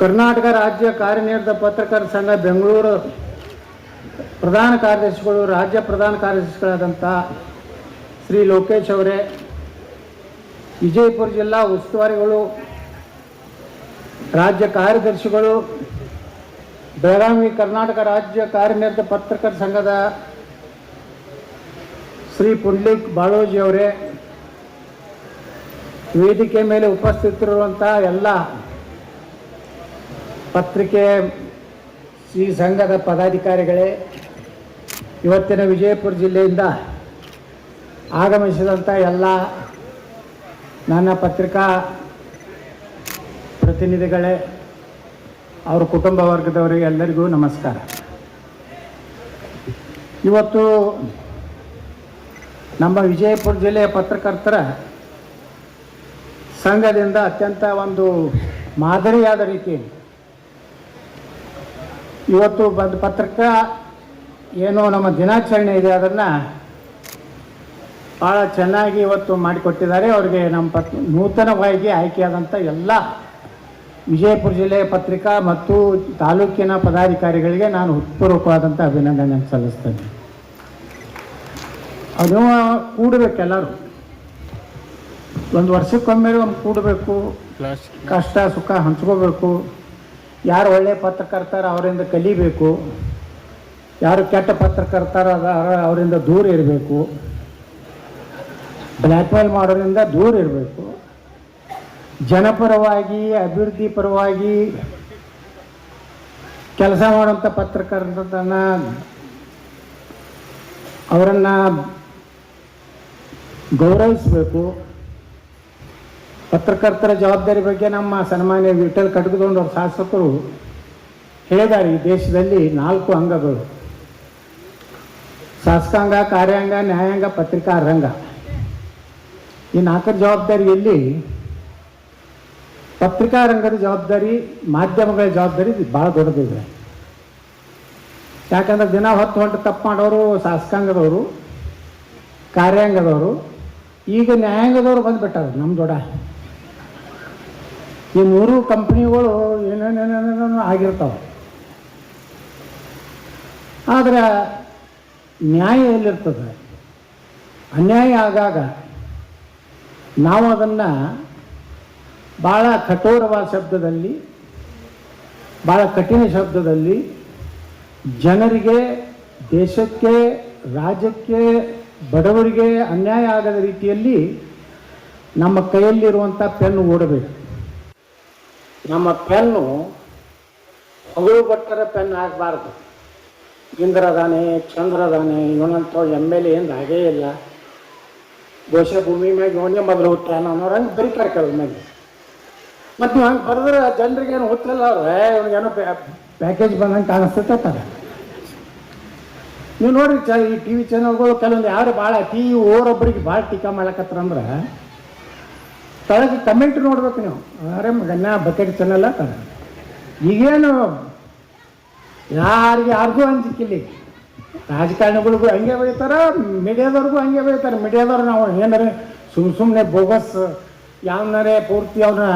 ಕರ್ನಾಟಕ ರಾಜ್ಯ ಕಾರ್ಯನಿರತ ಪತ್ರಕರ್ತರ ಸಂಘ ಬೆಂಗಳೂರು ಪ್ರಧಾನ ಕಾರ್ಯದರ್ಶಿಗಳು, ರಾಜ್ಯ ಪ್ರಧಾನ ಕಾರ್ಯದರ್ಶಿಗಳಾದಂಥ ಶ್ರೀ ಲೋಕೇಶ್ ಅವರೇ, ವಿಜಯಪುರ ಜಿಲ್ಲಾ ಉಸ್ತುವಾರಿಗಳು, ರಾಜ್ಯ ಕಾರ್ಯದರ್ಶಿಗಳು, ಬೆಳಗಾವಿ ಕರ್ನಾಟಕ ರಾಜ್ಯ ಕಾರ್ಯನಿರತ ಪತ್ರಕರ್ತರ ಸಂಘದ ಶ್ರೀ ಪುಂಡ್ಲಿಕ್ ಬಾಳೋಜಿ ಅವರೇ, ವೇದಿಕೆ ಮೇಲೆ ಉಪಸ್ಥಿತರಿರುವಂಥ ಎಲ್ಲ ಪತ್ರಿಕೆ ಈ ಸಂಘದ ಪದಾಧಿಕಾರಿಗಳೇ, ಇವತ್ತಿನ ವಿಜಯಪುರ ಜಿಲ್ಲೆಯಿಂದ ಆಗಮಿಸಿದಂಥ ಎಲ್ಲ ನನ್ನ ಪತ್ರಿಕಾ ಪ್ರತಿನಿಧಿಗಳೇ, ಅವರ ಕುಟುಂಬ ವರ್ಗದವರಿಗೆ ಎಲ್ಲರಿಗೂ ನಮಸ್ಕಾರ. ಇವತ್ತು ನಮ್ಮ ವಿಜಯಪುರ ಜಿಲ್ಲೆಯ ಪತ್ರಕರ್ತರ ಸಂಘದಿಂದ ಅತ್ಯಂತ ಒಂದು ಮಾದರಿಯಾದ ರೀತಿಯಲ್ಲಿ ಇವತ್ತು ಬಂದು ಪತ್ರಿಕಾ ಏನೋ ನಮ್ಮ ದಿನಾಚರಣೆ ಇದೆ, ಅದನ್ನು ಭಾಳ ಚೆನ್ನಾಗಿ ಇವತ್ತು ಮಾಡಿಕೊಟ್ಟಿದ್ದಾರೆ. ಅವರಿಗೆ ನಮ್ಮ ನೂತನವಾಗಿ ಆಯ್ಕೆಯಾದಂಥ ಎಲ್ಲ ವಿಜಯಪುರ ಜಿಲ್ಲೆಯ ಪತ್ರಿಕಾ ಮತ್ತು ತಾಲೂಕಿನ ಪದಾಧಿಕಾರಿಗಳಿಗೆ ನಾನು ಹೃತ್ಪೂರ್ವಕವಾದಂಥ ಅಭಿನಂದನೆ ಸಲ್ಲಿಸ್ತೇನೆ. ಅದು ಕೂಡಬೇಕೆಲ್ಲರೂ, ಒಂದು ವರ್ಷಕ್ಕೊಮ್ಮೆ ಒಂದು ಕೂಡಬೇಕು, ಕಷ್ಟ ಸುಖ ಹಂಚ್ಕೋಬೇಕು. ಯಾರು ಒಳ್ಳೆಯ ಪತ್ರಕರ್ತರ ಅವರಿಂದ ಕಲಿಬೇಕು, ಯಾರು ಕೆಟ್ಟ ಪತ್ರಕರ್ತರ ಅವರಿಂದ ದೂರ ಇರಬೇಕು, ಬ್ಲ್ಯಾಕ್ಮೇಲ್ ಮಾಡೋದ್ರಿಂದ ದೂರ ಇರಬೇಕು. ಜನಪರವಾಗಿ ಅಭಿವೃದ್ಧಿ ಪರವಾಗಿ ಕೆಲಸ ಮಾಡುವಂಥ ಪತ್ರಕರ್ತರನ್ನ ಅವರನ್ನು ಗೌರವಿಸಬೇಕು. ಪತ್ರಕರ್ತರ ಜವಾಬ್ದಾರಿ ಬಗ್ಗೆ ನಮ್ಮ ಸನ್ಮಾನ್ಯ ವಿಠ್ಠಲ್ ಕಟಕದೊಂಡವ್ರ ಶಾಸಕರು ಹೇಳಿದ್ದಾರೆ. ಈ ದೇಶದಲ್ಲಿ 4 ಅಂಗಗಳು: ಶಾಸಕಾಂಗ, ಕಾರ್ಯಾಂಗ, ನ್ಯಾಯಾಂಗ, ಪತ್ರಿಕಾ ರಂಗ. ಈ 4 ಜವಾಬ್ದಾರಿಯಲ್ಲಿ ಪತ್ರಿಕಾ ರಂಗದ ಜವಾಬ್ದಾರಿ, ಮಾಧ್ಯಮಗಳ ಜವಾಬ್ದಾರಿ ಭಾಳ ದೊಡ್ಡದಿದೆ. ಯಾಕಂದ್ರೆ ದಿನ ಹೊತ್ತು ತಪ್ಪು ಮಾಡೋರು ಶಾಸಕಾಂಗದವರು, ಕಾರ್ಯಾಂಗದವರು, ಈಗ ನ್ಯಾಯಾಂಗದವರು ಬಂದುಬಿಟ್ಟಾರೆ ನಮ್ಮ ದೊಡ್ಡ. ಈ 3 ಕಂಪ್ನಿಗಳು ಏನೇನೇನೇನೇನೋ ಆಗಿರ್ತಾವೆ. ಆದರೆ ನ್ಯಾಯ ಎಲ್ಲಿರ್ತದೆ? ಅನ್ಯಾಯ ಆಗಾಗ ನಾವು ಅದನ್ನು ಭಾಳ ಕಠೋರವಾದ ಶಬ್ದದಲ್ಲಿ, ಭಾಳ ಕಠಿಣ ಶಬ್ದದಲ್ಲಿ ಜನರಿಗೆ, ದೇಶಕ್ಕೆ, ರಾಜ್ಯಕ್ಕೆ, ಬಡವರಿಗೆ ಅನ್ಯಾಯ ಆಗದ ರೀತಿಯಲ್ಲಿ ನಮ್ಮ ಕೈಯಲ್ಲಿರುವಂಥ ಪೆನ್ನು ಓಡಬೇಕು. ನಮ್ಮ ಪೆನ್ನು ಹೊಗಳು ಬಟ್ಟರ ಪೆನ್ ಆಗಬಾರ್ದು. ಇಂದ್ರದಾನೆ, ಚಂದ್ರದಾನೆ, ಇವನಂತ MLA ಏನು ಹಾಗೇ ಇಲ್ಲ, ಘೋಷ ಭೂಮಿ ಮ್ಯಾಗ ಇವನೇ ಮೊದಲು ಹುಟ್ಟಾನ ಅನ್ನೋರು ಹಂಗೆ ಬರೀತಾರೆ ಕೆಲವ್ರ ಮೇಲೆ. ಮತ್ತು ನೀವು ಹಂಗೆ ಬರೆದ್ರೆ ಜನರಿಗೆ ಏನು ಹುಟ್ಟಿಲ್ಲ, ಅವ್ರೆ ಇವ್ನಿಗೇನೋ ಪ್ಯಾಕೇಜ್ ಬಂದಂಗೆ ಕಾಣಿಸ್ತಿರ್ತಾರೆ. ನೀವು ನೋಡ್ರಿ ಈ TV ಚಾನಲ್ಗಳು ಕೆಲವೊಂದು ಯಾರು ಭಾಳ ಓರೊಬ್ಬರಿಗೆ ಭಾಳ ಟೀಕಾ ಮಾಡ್ಲಕತ್ತಂದ್ರೆ ತಳಗೆ ಕಮೆಂಟ್ ನೋಡ್ಬೇಕು ನೀವು. ಅರೆ ಮಗನ್ನ ಬಕೆಟ್ ಚಾನಲ್ ತರ ಈಗೇನು ಯಾರಿಗೂ ಅಂಜಿಕಿಲ್ಲ. ರಾಜಕಾರಣಿಗಳಿಗೂ ಹಂಗೆ ಬೈತಾರೆ, ಮೀಡಿಯಾದವ್ರಿಗೂ ಹಂಗೆ ಬೈತಾರೆ. ಮೀಡಿಯಾದವ್ರು ನಾವು ಏನಾರೆ ಸುಮ್ಮನೆ ಬೋಗಸ್ ಯಾವನಾರೇ ಪೂರ್ತಿ ಅವನ್ನ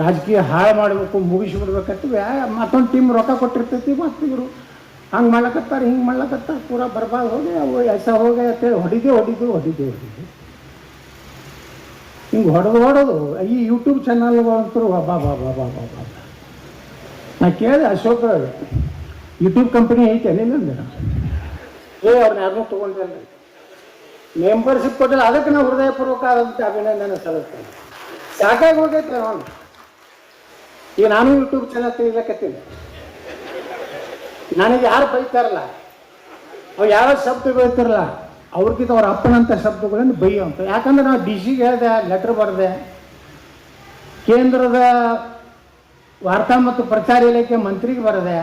ರಾಜಕೀಯ ಹಾಳು ಮಾಡಬೇಕು, ಮುಗಿಸ್ಬಿಡ್ಬೇಕಂತೀವಿ. ಮತ್ತೊಂದು ಟೀಮ್ ರೊಕ್ಕ ಕೊಟ್ಟಿರ್ತೈತಿ, ಮತ್ತು ಇವರು ಹಂಗೆ ಮಾಡ್ಲಕತ್ತಾರೆ, ಹಿಂಗೆ ಮಾಡ್ಲಕತ್ತಾರೆ, ಪೂರ ಬರ್ಬಾದ್ ಹೋಗಿ ಅವು ಎಸ ಹೋಗಿ ಅಂತೇಳಿ ಹೊಡಿದು ಹಿಂಗೆ ಹೊಡೆದು ಈ ಯೂಟ್ಯೂಬ್ ಚಾನಲ್ಗಳಂತೂ ಬಾ ನಾ ಕೇಳಿದೆ, ಅಶೋಕ್ ಯೂಟ್ಯೂಬ್ ಕಂಪ್ನಿ ಐತೆ ನಿನ್ನಂದ್ರೆ ಅವ್ರನ್ನ ಯಾರನ್ನೂ ತೊಗೊಂಡಿಲ್ಲ, ಮೆಂಬರ್ಶಿಪ್ ಕೊಟ್ಟಿಲ್ಲ. ಅದಕ್ಕೆ ನಾವು ಹೃದಯಪೂರ್ವಕ ಆದಂಥ ಅಭಿನಂದನೆ ಸಲ್ಲಿಸ್ತೇನೆ. ಸಾಕಾಗಿ ಹೋಗೈತೆ ನಾನು. ಈಗ ನಾನು ಯೂಟ್ಯೂಬ್ ಚಾನಲ್ ತೆಗಿಲಕತ್ತೀನಿ. ನನಗೆ ಯಾರು ಬೈತಾರಲ್ಲ, ಅವ್ರು ಯಾವ ಶಬ್ದ ಬೈತಾರಲ್ಲ, ಅವ್ರಿಗಿಂತ ಅವ್ರ ಅಪ್ಪನಂಥ ಶಬ್ದಗಳನ್ನು ಬೈಯುವಂಥ. ಯಾಕಂದ್ರೆ ನಾವು DCಗೆ ಹೇಳಿದೆ, ಲೆಟ್ರ್ ಬರೆದೆ, ಕೇಂದ್ರದ ವಾರ್ತಾ ಮತ್ತು ಪ್ರಚಾರ ಇಲಾಖೆ ಮಂತ್ರಿಗೆ ಬರೆದೆ.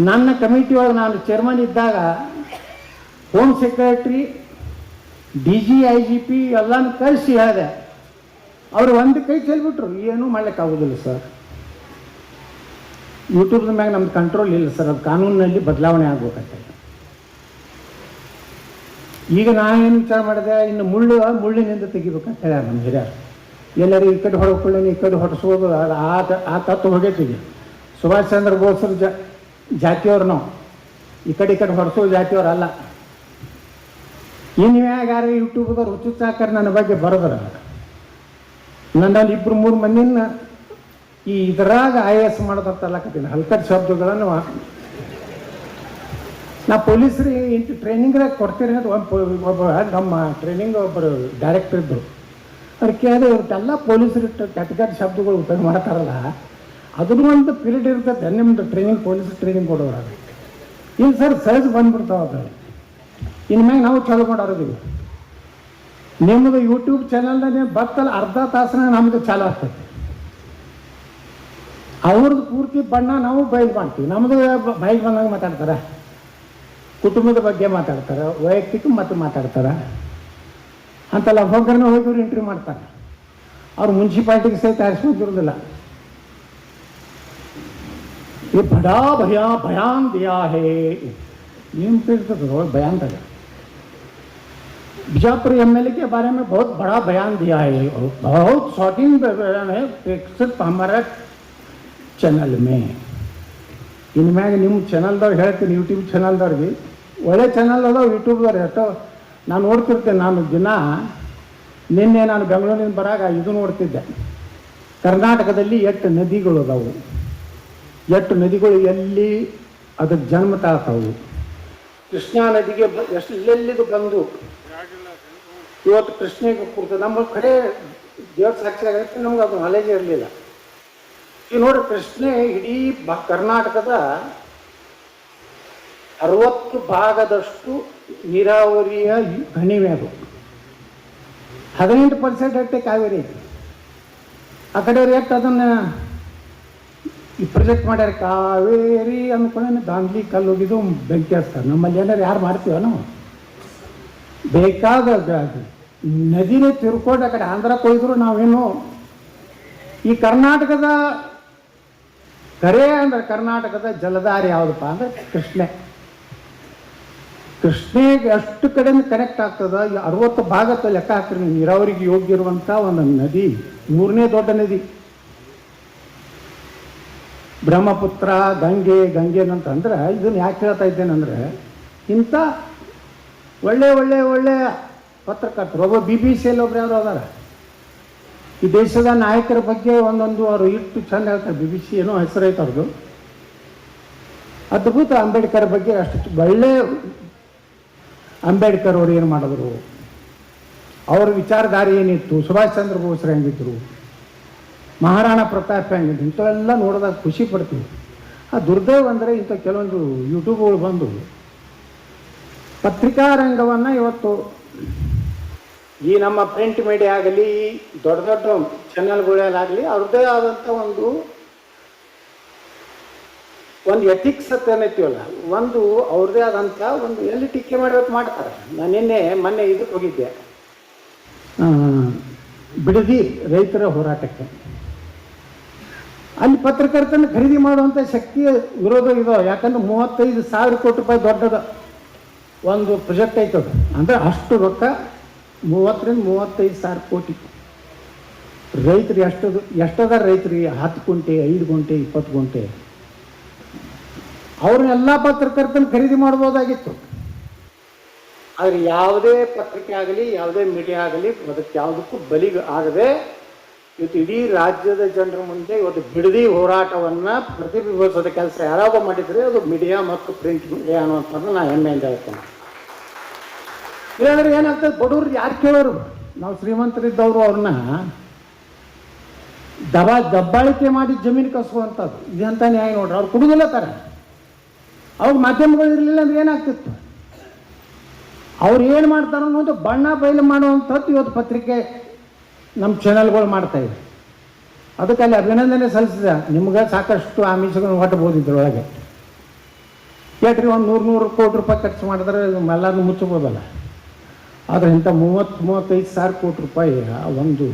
ನನ್ನ ಕಮಿಟಿ ಒಳಗೆ ನಾನು ಚೇರ್ಮನ್ ಇದ್ದಾಗ ಹೋಮ್ ಸೆಕ್ರೆಟ್ರಿ, DG IGP ಎಲ್ಲನೂ ಕಳಿಸಿ ಹೇಳಿದೆ. ಅವರು ಒಂದು ಕೈ ಚೆಲ್ಬಿಟ್ರು, ಏನೂ ಮಾಡ್ಲಿಕ್ಕಾಗೋದಿಲ್ಲ ಸರ್, ಯೂಟ್ಯೂಬ್ದ ಮ್ಯಾಗ ನಮ್ದು ಕಂಟ್ರೋಲ್ ಇಲ್ಲ ಸರ್, ಅದು ಕಾನೂನಿನಲ್ಲಿ ಬದಲಾವಣೆ ಆಗ್ಬೇಕಂತ. ಈಗ ನಾನೇನು ವಿಚಾರ ಮಾಡಿದೆ, ಇನ್ನು ಮುಳ್ಳಿನಿಂದ ತೆಗಿಬೇಕಂತ ಹೇಳ್ಯಾರ ನಮ್ಮ ಹಿರಿಯರು. ಎಲ್ಲರೂ ಈ ಕಡೆ ಹೊಡ್ಕೊಳ್ಳಿ, ಈ ಕಡೆ ಹೊಡೆಸೋದು ಆ ತತ್ವ ಹೋಗೈತಿಗೆ. ಸುಭಾಷ್ ಚಂದ್ರ ಬೋಸ್ರ ಜಾತಿಯವ್ರು ನಾವು, ಈ ಕಡೆ ಹೊಡೆಸೋ ಜಾತಿಯವ್ರಲ್ಲ. ಇನ್ನು ಯಾರು ಯೂಟ್ಯೂಬ್ದವ್ರು ಹುಚ್ಚುಚ್ಚಾಕರ್ ನನ್ನ ಬಗ್ಗೆ ಬರೋದ್ರ, ನನ್ನಲ್ಲಿ 2-3 ಮಂದಿನ ಈ ಇದರಾಗ IAS ಮಾಡೋದಂತ ಅಲ್ಲಕತ್ತೀನಿ. ಹಲ್ಕಟ್ ಶಬ್ದಗಳನ್ನು ನಾ ಪೊಲೀಸರಿಗೆ ಇಂಟು ಟ್ರೈನಿಂಗ್ದಾಗ ಕೊಡ್ತೀರಿ ಅಂತ ಒಬ್ಬ ನಮ್ಮ ಟ್ರೈನಿಂಗ್ ಒಬ್ಬರು ಡೈರೆಕ್ಟರ್ ಇದ್ದರು. ಅವ್ರು ಕೇಳಿದೆ, ಇವ್ರದ್ದೆಲ್ಲ ಪೊಲೀಸರು ಕೆಟ್ಟ ಶಬ್ದಗಳು ಉಪಯೋಗ ಮಾಡ್ತಾರಲ್ಲ, ಅದನ್ನು ಒಂದು ಪೀರಿಯಡ್ ಇರ್ತದೆ ನಿಮ್ಮದು ಟ್ರೈನಿಂಗ್, ಪೊಲೀಸ್ ಟ್ರೈನಿಂಗ್ ಕೊಡೋರು. ಇಲ್ಲ ಸರ್, ಸಹಜ ಬಂದ್ಬಿಡ್ತಾವೆ ಅದು. ಇನ್ಮ್ಯಾಗ ನಾವು ಚಾಲು ಮಾಡೋರಿದ್ದೀವಿ. ನಿಮ್ಮದು ಯೂಟ್ಯೂಬ್ ಚಾನಲ್ನಾಗ ಬರ್ತಲ್ಲ, ಅರ್ಧ ತಾಸನ ನಮ್ದು ಚಾಲು ಆಗ್ತೈತಿ. ಅವ್ರದ್ದು ಪೂರ್ತಿ ಬಣ್ಣ ನಾವು ಬಯಲು ಮಾಡ್ತೀವಿ. ನಮ್ಮದು ಬಯಲು ಬಂದಂಗೆ ಮಾತಾಡ್ತಾರೆ, ಕುಟುಂಬದ ಬಗ್ಗೆ ಮಾತಾಡ್ತಾರೆ, ವೈಯಕ್ತಿಕ ಮತ್ತು ಮಾತಾಡ್ತಾರೆ ಅಂತಲ್ಲ. ಹೋಗ್ರನ್ನ ಹೋಗಿ ಇಂಟರ್ವ್ಯೂ ಮಾಡ್ತಾರೆ. ಅವ್ರು ಮುನ್ಸಿಪಾಲ್ಟಿಗೆ ಸಹಿತ ಆರಿಸ್ಕೊಂಡಿರೋದಿಲ್ಲ. ये बड़ा भया बयान दिया है, ಏನು ಹೇಳ್ತದೆ बयान तक। बीजापुर MLA के बारे में बहुत बड़ा बयान दिया है, बहुत शॉकिंग बयान है, सिर्फ हमारा चैनल में. ಇನ್ಮ್ಯಾಗ ನಿಮ್ಮ ಚಾನಲ್ದವ್ರು ಹೇಳ್ತೀನಿ, ಯೂಟ್ಯೂಬ್ ಚಾನಲ್ದವ್ರಿಗೆ ಒಳ್ಳೆ ಚಾನಲ್ ಅದಾವ ಯೂಟ್ಯೂಬ್ದವ್ರು ಎಷ್ಟೋ ನಾನು ನೋಡ್ತಿರ್ತೇನೆ. ನಾನು ನಿನ್ನೆ ನಾನು ಬೆಂಗಳೂರಿನಿಂದ ಬರಾಗ ಇದು ನೋಡ್ತಿದ್ದೆ, ಕರ್ನಾಟಕದಲ್ಲಿ 8 ನದಿಗಳು ಅದಾವು. 8 ನದಿಗಳು ಎಲ್ಲಿ ಅದಕ್ಕೆ ಜನ್ಮ ತಾಳ್ತಾವು. ಕೃಷ್ಣಾ ನದಿಗೆ ಎಲ್ಲೆಲ್ಲಿದು ಬಂದು ಇವತ್ತು ಕೃಷ್ಣೆಗೆ ಕೂರ್ತದೆ. ನಮ್ಮ ಕಡೆ ದೇವ್ರ ಸಾಕ್ಷಿ ಆಗತ್ತೆ, ನಮ್ಗೆ ಅದು ನಾಲೆಜ್ ಇರಲಿಲ್ಲ. ಈಗ ನೋಡಿ, ಕೃಷ್ಣೆ ಇಡೀ ಕರ್ನಾಟಕದ 60 ಭಾಗದಷ್ಟು ನೀರಾವರಿಯ ಕಣಿವೆ. ಅದು 18% ಅಷ್ಟೇ ಕಾವೇರಿ ಐತಿ. ಆ ಕಡೆಯವ್ರು ಎಷ್ಟು ಅದನ್ನು ಈ ಪ್ರೊಜೆಕ್ಟ್ ಮಾಡ್ಯಾರ, ಕಾವೇರಿ ಅಂದ್ಕೊಂಡೇ ದಾಂಡ್ಲಿ ಕಲ್ಲು ಹೋಗಿದ್ದು ಬೆಂಕಿ ಹಚ್ತಾರೆ. ನಮ್ಮಲ್ಲಿ ಏನಾರು ಯಾರು ಮಾಡ್ತೀವ ನಾವು? ಬೇಕಾದ ನದಿನೇ ತಿರ್ಕೊಂಡು ಆ ಕಡೆ ಆಂಧ್ರಕ್ಕೆ ಹೋಯ್ದ್ರು ನಾವೇನು. ಈ ಕರ್ನಾಟಕದ ಕರೆ ಅಂದ್ರೆ ಕರ್ನಾಟಕದ ಜಲಧಾರೆ ಯಾವುದಪ್ಪ ಅಂದ್ರೆ ಕೃಷ್ಣೆ. ಕೃಷ್ಣೆಗೆ ಅಷ್ಟು ಕಡೆಯಿಂದ ಕನೆಕ್ಟ್ ಆಗ್ತದೆ. 60 ಭಾಗದ ಲೆಕ್ಕ ಹಾಕ್ರಿ, ನೀರಾವರಿಗೆ ಯೋಗ್ಯ ಇರುವಂಥ ಒಂದು ನದಿ, 3ನೇ ದೊಡ್ಡ ನದಿ. ಬ್ರಹ್ಮಪುತ್ರ ಗಂಗೆನಂತಂದ್ರೆ ಇದನ್ನು ಯಾಕೆ ಹೇಳ್ತಾ ಇದ್ದೇನೆಂದರೆ ಇಂಥ ಒಳ್ಳೆ ಪತ್ರಕರ್ತರು ಒಬ್ಬ BBC ಒಬ್ರು ಯಾರು ಅದಾರ ಈ ದೇಶದ ನಾಯಕರ ಬಗ್ಗೆ ಒಂದೊಂದು ಅವರು ಇಟ್ಟು ಚಂದ ಹೇಳ್ತಾರೆ. BBC ಏನೋ ಹೆಸರೈತೆ ಅವ್ರದ್ದು. ಅದ್ಭುತ. ಅಂಬೇಡ್ಕರ್ ಬಗ್ಗೆ ಅಷ್ಟು ಒಳ್ಳೆ ಅಂಬೇಡ್ಕರ್ ಅವರು ಏನು ಮಾಡಿದ್ರು, ಅವ್ರ ವಿಚಾರಧಾರೆ ಏನಿತ್ತು, ಸುಭಾಷ್ ಚಂದ್ರ ಬೋಸ್ರು ಹೆಂಗಿದ್ರು, ಮಹಾರಾಣಾ ಪ್ರತಾಪ್ ಹೆಂಗಿದ್ರು, ಇಂಥವೆಲ್ಲ ನೋಡಿದಾಗ ಖುಷಿ ಪಡ್ತೀವಿ. ಆ ದುರ್ದೈವ ಅಂದರೆ ಇಂಥ ಕೆಲವೊಂದು ಯೂಟ್ಯೂಬ್ಗಳು ಬಂದು ಪತ್ರಿಕಾ ರಂಗವನ್ನು ಇವತ್ತು ಈ ನಮ್ಮ ಪ್ರಿಂಟ್ ಮೀಡಿಯಾ ಆಗಲಿ ದೊಡ್ಡ ಚಾನಲ್ಗಳಲ್ಲಾಗಲಿ ಅವ್ರದ್ದೇ ಆದಂಥ ಒಂದು ಎಥಿಕ್ಸ್ ಅಂತ ಏನೈತೀವಲ್ಲ, ಒಂದು ಅವ್ರದ್ದೇ ಆದಂಥ ಒಂದು ಎಲ್ಲಿ ಟೀಕೆ ಮಾಡಬೇಕು ಮಾಡ್ತಾರೆ. ನಾನು ಮೊನ್ನೆ ಇದಕ್ಕೆ ಹೋಗಿದ್ದೆ, ಬಿಡದಿ ರೈತರ ಹೋರಾಟಕ್ಕೆ. ಅಲ್ಲಿ ಪತ್ರಕರ್ತನ ಖರೀದಿ ಮಾಡುವಂಥ ಶಕ್ತಿಯ ವಿರೋಧ ಇದೋ. ಯಾಕಂದ್ರೆ 35,000 ಕೋಟಿ ರೂಪಾಯಿ ದೊಡ್ಡದ ಒಂದು ಪ್ರಾಜೆಕ್ಟ್ ಐತದು. ಅಂದರೆ ಅಷ್ಟು ರೊಕ್ಕ 30,000-35,000 ಕೋಟಿ. ರೈತರು ಎಷ್ಟದ ರೈತರಿಗೆ 10 ಗುಂಟೆ 5 ಗುಂಟೆ 20 ಗುಂಟೆ ಅವ್ರನ್ನೆಲ್ಲ ಪತ್ರಕರ್ತನ ಖರೀದಿ ಮಾಡ್ಬೋದಾಗಿತ್ತು. ಆದರೆ ಯಾವುದೇ ಪತ್ರಿಕೆ ಆಗಲಿ ಯಾವುದೇ ಮೀಡಿಯಾ ಆಗಲಿ ಅದಕ್ಕೆ ಯಾವುದಕ್ಕೂ ಬಲಿಗೆ ಆಗದೆ ಇವತ್ತು ಇಡೀ ರಾಜ್ಯದ ಜನರ ಮುಂದೆ ಇವತ್ತು ಬಿಡದಿ ಹೋರಾಟವನ್ನು ಪ್ರತಿಬಿಂಬಿಸೋದ ಕೆಲಸ ಯಾರಾಗ ಮಾಡಿದರೆ ಅದು ಮೀಡಿಯಾ ಮತ್ತು ಪ್ರಿಂಟ್ ಮೀಡಿಯಾ ಅನ್ನುವಂಥದ್ದು ನಾನು ಹೆಮ್ಮೆಯಿಂದ ಹೇಳ್ತೇನೆ. ಇಲ್ಲಾಂದ್ರೆ ಏನಾಗ್ತದೆ, ಬಡವ್ರು ಯಾರು ಕೇಳೋರು? ನಾವು ಶ್ರೀಮಂತರಿದ್ದವರು ಅವ್ರನ್ನ ದಬ್ಬಾಳಿಕೆ ಮಾಡಿ ಜಮೀನು ಕಸುವಂಥದ್ದು ಇದಂತ ನ್ಯಾಯ ನೋಡ್ರಿ. ಅವ್ರು ಕುಡುದಿಲ್ಲ ತರ. ಅವಾಗ ಮಾಧ್ಯಮಗಳು ಇರಲಿಲ್ಲ ಅಂದ್ರೆ ಏನಾಗ್ತಿತ್ತು? ಅವ್ರು ಏನು ಮಾಡ್ತಾರೋ ಅನ್ನೋದು ಬಣ್ಣ ಬಯಲು ಮಾಡುವಂಥದ್ದು ಇವತ್ತು ಪತ್ರಿಕೆ ನಮ್ಮ ಚಾನಲ್ಗಳು ಮಾಡ್ತಾಯಿವೆ. ಅದಕ್ಕೆ ಅಲ್ಲಿ ಅಭಿನಂದನೆ ಸಲ್ಲಿಸಿದ. ನಿಮ್ಗೆ ಸಾಕಷ್ಟು ಆಮಿಷಗಳನ್ನು ಹೊಟ್ಟಬಹುದು ಇದ್ರೊಳಗೆ. ಕೇಳ್ರಿ, ಒಂದು 100 ಕೋಟಿ ರೂಪಾಯಿ ಖರ್ಚು ಮಾಡಿದ್ರೆ ಎಲ್ಲರೂ ಮುಚ್ಚಬೋದಲ್ಲ. ಆದರೆ ಇಂಥ 30,000-35,000 ಕೋಟಿ ರೂಪಾಯಿ ಒಂದು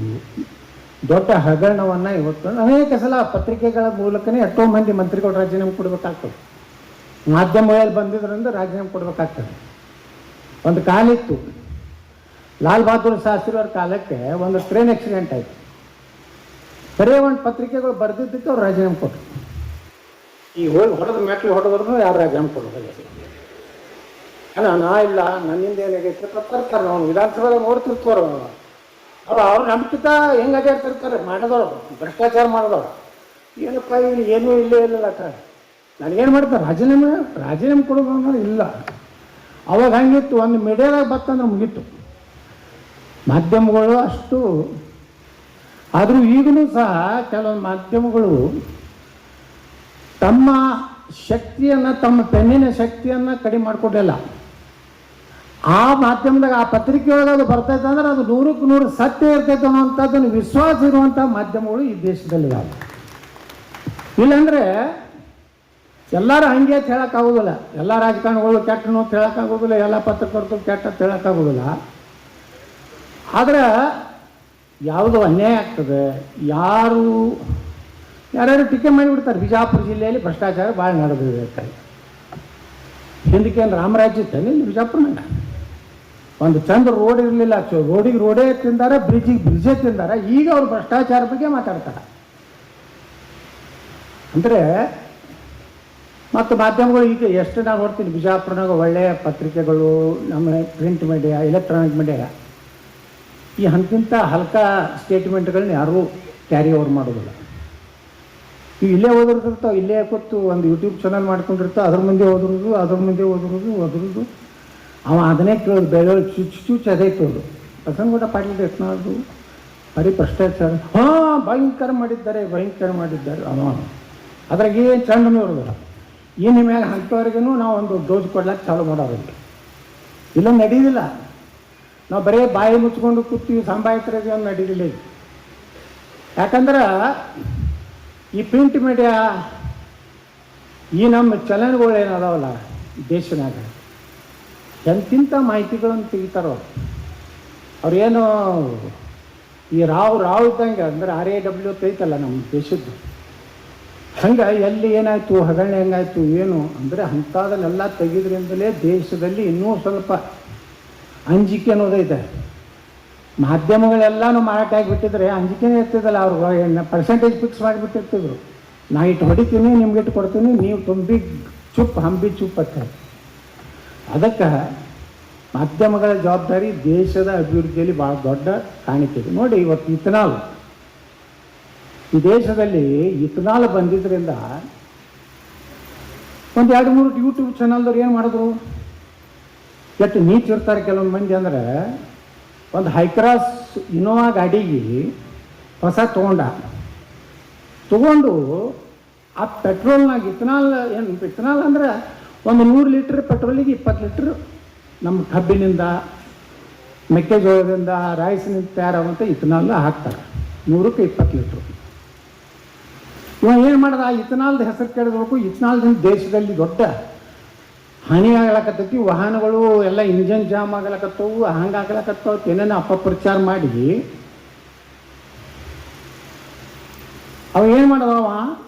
ದೊಡ್ಡ ಹಗರಣವನ್ನು ಇವತ್ತು ಅನೇಕ ಸಲ ಪತ್ರಿಕೆಗಳ ಮೂಲಕನೇ ಎಷ್ಟೋ ಮಂದಿ ಮಂತ್ರಿಗಳು ರಾಜೀನಾಮೆ ಕೊಡಬೇಕಾಗ್ತದೆ. ಮಾಧ್ಯಮಗಳಲ್ಲಿ ಬಂದಿದ್ರಿಂದ ರಾಜೀನಾಮೆ ಕೊಡಬೇಕಾಗ್ತದೆ. ಒಂದು ಕಾಲಿತ್ತು, ಲಾಲ್ ಬಹದ್ದೂರ್ ಶಾಸ್ತ್ರಿ ಅವ್ರ ಕಾಲಕ್ಕೆ ಒಂದು ಟ್ರೈನ್ ಆಕ್ಸಿಡೆಂಟ್ ಆಯಿತು. ಬರೀ ಒಂದು ಪತ್ರಿಕೆಗಳು ಬರೆದಿದ್ದಕ್ಕೆ ಅವ್ರು ರಾಜೀನಾಮೆ ಕೊಟ್ಟರು. ಈ ಹೊಡೆದ ಮೆಟ್ಲು ಹೊಡೆದ್ರು ಯಾರು ರಾಜೀನಾಮೆ ಕೊಡೋದಿಲ್ಲ. ಅಲ್ಲ, ನಾ ಇಲ್ಲ, ನನ್ನಿಂದ ಏನಾಗೈತೆ ತರ್ತಾರೆ. ನಾವು ವಿಧಾನಸಭೆ ನೋಡ್ತಿರ್ತಾರ. ಅವ್ರು ನಮ್ಕಿಂತ ಹೆಂಗೆ ಅಡ್ಡಾಡ್ತಿರ್ತಾರೆ ಮಾಡಿದವರು, ಭ್ರಷ್ಟಾಚಾರ ಮಾಡಿದವರು. ಏನಪ್ಪ ಇಲ್ಲಿ ಏನೂ ಇಲ್ಲೇ ಇಲ್ಲ ಅಕ್ಕ, ನನಗೇನು ಮಾಡ್ತಾರೆ ರಾಜೀನಾಮೆ ಕೊಡೋದು ಅನ್ನೋದು ಇಲ್ಲ. ಅವಾಗ ಹಂಗಿತ್ತು, ಒಂದು ಮೀಡಿಯಾದಾಗ ಬರ್ತಂದ್ರೆ ಮುಗೀತು. ಮಾಧ್ಯಮಗಳು ಅಷ್ಟು. ಆದರೂ ಈಗಲೂ ಸಹ ಕೆಲವೊಂದು ಮಾಧ್ಯಮಗಳು ತಮ್ಮ ಶಕ್ತಿಯನ್ನು, ತಮ್ಮ ಪೆನ್ನಿನ ಶಕ್ತಿಯನ್ನು ಕಡಿಮೆ ಮಾಡಿಕೊಡಲಿಲ್ಲ. ಆ ಮಾಧ್ಯಮದಾಗ ಆ ಪತ್ರಿಕೆಯೊಳಗೆ ಅದು ಬರ್ತೈತೆ ಅಂದ್ರೆ ಅದು 100ಕ್ಕೆ 100 ಸತ್ಯ ಇರ್ತೈತೆ ಅನ್ನೋಂಥದ್ದನ್ನು ವಿಶ್ವಾಸ ಇರುವಂಥ ಮಾಧ್ಯಮಗಳು ಈ ದೇಶದಲ್ಲಿದ್ದಾವೆ. ಇಲ್ಲಾಂದರೆ ಎಲ್ಲರೂ ಹಂಗೆ ಅಂತ ಹೇಳೋಕ್ಕಾಗೋದಿಲ್ಲ. ಎಲ್ಲ ರಾಜಕಾರಣಿಗಳು ಕೆಟ್ಟನು ಅಂತ ಹೇಳೋಕ್ಕಾಗೋದಿಲ್ಲ, ಎಲ್ಲ ಪತ್ರಕರ್ತರು ಕೆಟ್ಟ ಅಂತ ಹೇಳೋಕ್ಕಾಗೋದಿಲ್ಲ. ಆದರೆ ಯಾವುದು ಅನ್ಯಾಯ ಆಗ್ತದೆ, ಯಾರ್ಯಾರು ಟೀಕೆ ಮಾಡಿಬಿಡ್ತಾರೆ. ಬಿಜಾಪುರ ಜಿಲ್ಲೆಯಲ್ಲಿ ಭ್ರಷ್ಟಾಚಾರ ಭಾಳ ನಡೆದಿದೆ. ಹಿಂದಕ್ಕೆ ರಾಮರಾಜ್ಯ ಇತ್ತಾನೆ ಇಲ್ಲಿ ಬಿಜಾಪುರನಾಗ. ಒಂದು ಚಂದ ರೋಡ್ ಇರಲಿಲ್ಲ, ರೋಡೇ ತಿಂದಾರೆ, ಬ್ರಿಡ್ಜೇ ತಿಂದಾರೆ. ಈಗ ಅವ್ರು ಭ್ರಷ್ಟಾಚಾರ ಬಗ್ಗೆ ಮಾತಾಡ್ತಾರೆ. ಅಂದರೆ ಮತ್ತು ಮಾಧ್ಯಮಗಳು ಈಗ ಎಷ್ಟು ನಾವು ನೋಡ್ತೀನಿ ಬಿಜಾಪುರನಾಗ ಒಳ್ಳೆಯ ಪತ್ರಿಕೆಗಳು, ನಮ್ಮ ಪ್ರಿಂಟ್ ಮೀಡಿಯಾ, ಎಲೆಕ್ಟ್ರಾನಿಕ್ ಮೀಡಿಯಾ ಈ ಹಂತಿಂತ ಹಲ್ಕ ಸ್ಟೇಟ್ಮೆಂಟ್ಗಳನ್ನ ಯಾರೂ ಕ್ಯಾರಿ ಓವರ್ ಮಾಡೋದಿಲ್ಲ. ಈಗ ಇಲ್ಲೇ ಓದಿರ್ತಿರ್ತಾವೆ, ಇಲ್ಲೇ ಕೂತು ಒಂದು ಯೂಟ್ಯೂಬ್ ಚಾನಲ್ ಮಾಡ್ಕೊಂಡಿರ್ತಾವೆ, ಅದ್ರ ಮುಂದೆ ಓದಿರೋದು ಅವ ಅದನ್ನೇ ಕೇಳೋದು. ಬೆಳೆಯೋಳು ಚುಚ್ಚು ಅದೇ ಕೇಳೋದು. ಬಸನಗೌಡ ಪಾಟೀಲ್ ಯತ್ನಾಳ್ ಬರೀ ಭ್ರಷ್ಟಾಚಾರ, ಭಯಂಕರ ಮಾಡಿದ್ದಾರೆ ಅವ. ಅದ್ರಾಗ ಏನು ಚಂದನೂ ಇರೋದಿಲ್ಲ. ಇನ್ನು ಮ್ಯಾಗ ಅಂಥವ್ರಿಗೂ ನಾವು ಒಂದು ಡೋಸ್ ಕೊಡ್ಲಿಕ್ಕೆ ಚಾಲು ಮಾಡೋದಿಲ್ಲ. ಇಲ್ಲ ನಡೀದಿಲ್ಲ. ನಾವು ಬರೀ ಬಾಯಿ ಮುಚ್ಕೊಂಡು ಕೂತೀವಿ, ಸಂಭಾಯಿತರಿಗೆ ಒಂದು ನಡೀದಿಲ್ಲ. ಯಾಕಂದ್ರೆ ಈ ಪ್ರಿಂಟ್ ಮೀಡಿಯಾ, ಈ ನಮ್ಮ ಚಲನಗಳು ಏನದಾವಲ್ಲ ದೇಶನಾಗ, ಎಂತಿಂಥ ಮಾಹಿತಿಗಳನ್ನು ತೆಗಿತಾರೋ ಅವ್ರೇನು ಈ ರಾವ್ ಇದ್ದಂಗೆ. ಅಂದರೆ RAW ಐತಲ್ಲ ನಮ್ಮ ದೇಶದ್ದು, ಹಂಗೆ ಎಲ್ಲಿ ಏನಾಯಿತು, ಹಗರಣ ಹೆಂಗಾಯಿತು ಏನು ಅಂದರೆ ಅಂಥದನ್ನೆಲ್ಲ ತೆಗೆದ್ರಿಂದಲೇ ದೇಶದಲ್ಲಿ ಇನ್ನೂ ಸ್ವಲ್ಪ ಅಂಜಿಕೆ ಅನ್ನೋದೈತೆ. ಮಾಧ್ಯಮಗಳೆಲ್ಲನೂ ಮಾರಾಟ ಆಗಿಬಿಟ್ಟಿದ್ರೆ ಅಂಜಿಕೆನೇ ಇರ್ತಿದ್ದಲ್ಲ. ಅವ್ರು ಪರ್ಸೆಂಟೇಜ್ ಫಿಕ್ಸ್ ಮಾಡಿಬಿಟ್ಟಿರ್ತಿದ್ರು. ನಾ ಇಟ್ಟು ಹೊಡಿತೀನಿ ನಿಮ್ಗೆ ಇಟ್ಟು ಕೊಡ್ತೀನಿ, ನೀವು ತುಂಬಿ ಚುಪ್ ಹಂಬಿ ಚುಪ್ ಅಂತ. ಅದಕ್ಕೆ ಮಾಧ್ಯಮಗಳ ಜವಾಬ್ದಾರಿ ದೇಶದ ಅಭಿವೃದ್ಧಿಯಲ್ಲಿ ಭಾಳ ದೊಡ್ಡ ಕಾಣಿಕೆ ಇದೆ. ನೋಡಿ, ಇವತ್ತು ಇಥನಾಲ್, ಈ ದೇಶದಲ್ಲಿ ಇಥನಾಲ್ ಬಂದಿದ್ದರಿಂದ ಒಂದು 2-3 ಯೂಟ್ಯೂಬ್ ಚಾನಲ್ದವ್ರು ಏನು ಮಾಡಿದ್ರು, ಎಷ್ಟು ನೀಚಿರ್ತಾರೆ ಕೆಲವೊಂದು ಮಂದಿ. ಅಂದರೆ ಒಂದು ಹೈಕ್ರಾಸ್ ಇನೋವಾ ಗಾಡಿಗೆ ಹೊಸ ತೊಗೊಂಡು ಆ ಪೆಟ್ರೋಲ್ನಾಗ ಇಥನಾಲ್ ಅಂದ್ರೆ ಒಂದು 100 ಲೀಟ್ರ್ ಪೆಟ್ರೋಲಿಗೆ 20 ಲೀಟ್ರ್ ನಮ್ಮ ಕಬ್ಬಿನಿಂದ, ಮೆಕ್ಕೆಜೋಳದಿಂದ, ರೈಸಿನಿಂದ ತಯಾರಾಗುವಂಥ ಇಥನಾಲ್ ಹಾಕ್ತಾರೆ. 100ಕ್ಕೆ 20 ಲೀಟ್ರು. ಇವಾಗ ಏನು ಮಾಡೋದು, ಆ ಇಥನಾಲ್ದ ಹೆಸರು ಕೇಳಬೇಕು. ಇಥನಾಲ್ದಿಂದ ದೇಶದಲ್ಲಿ ದೊಡ್ಡ ಹಾನಿ ಆಗ್ಲಕತ್ತೈತಿ. ವಾಹನಗಳು ಎಲ್ಲ ಇಂಜನ್ ಜಾಮ್ ಆಗ್ಲಕತ್ತವು, ಹಂಗೆ ಆಗ್ಲಕತ್ತವು, ಏನೇನೋ ಅಪಪ್ರಚಾರ ಮಾಡಿ ಅವ ಏನು ಮಾಡೋದವ,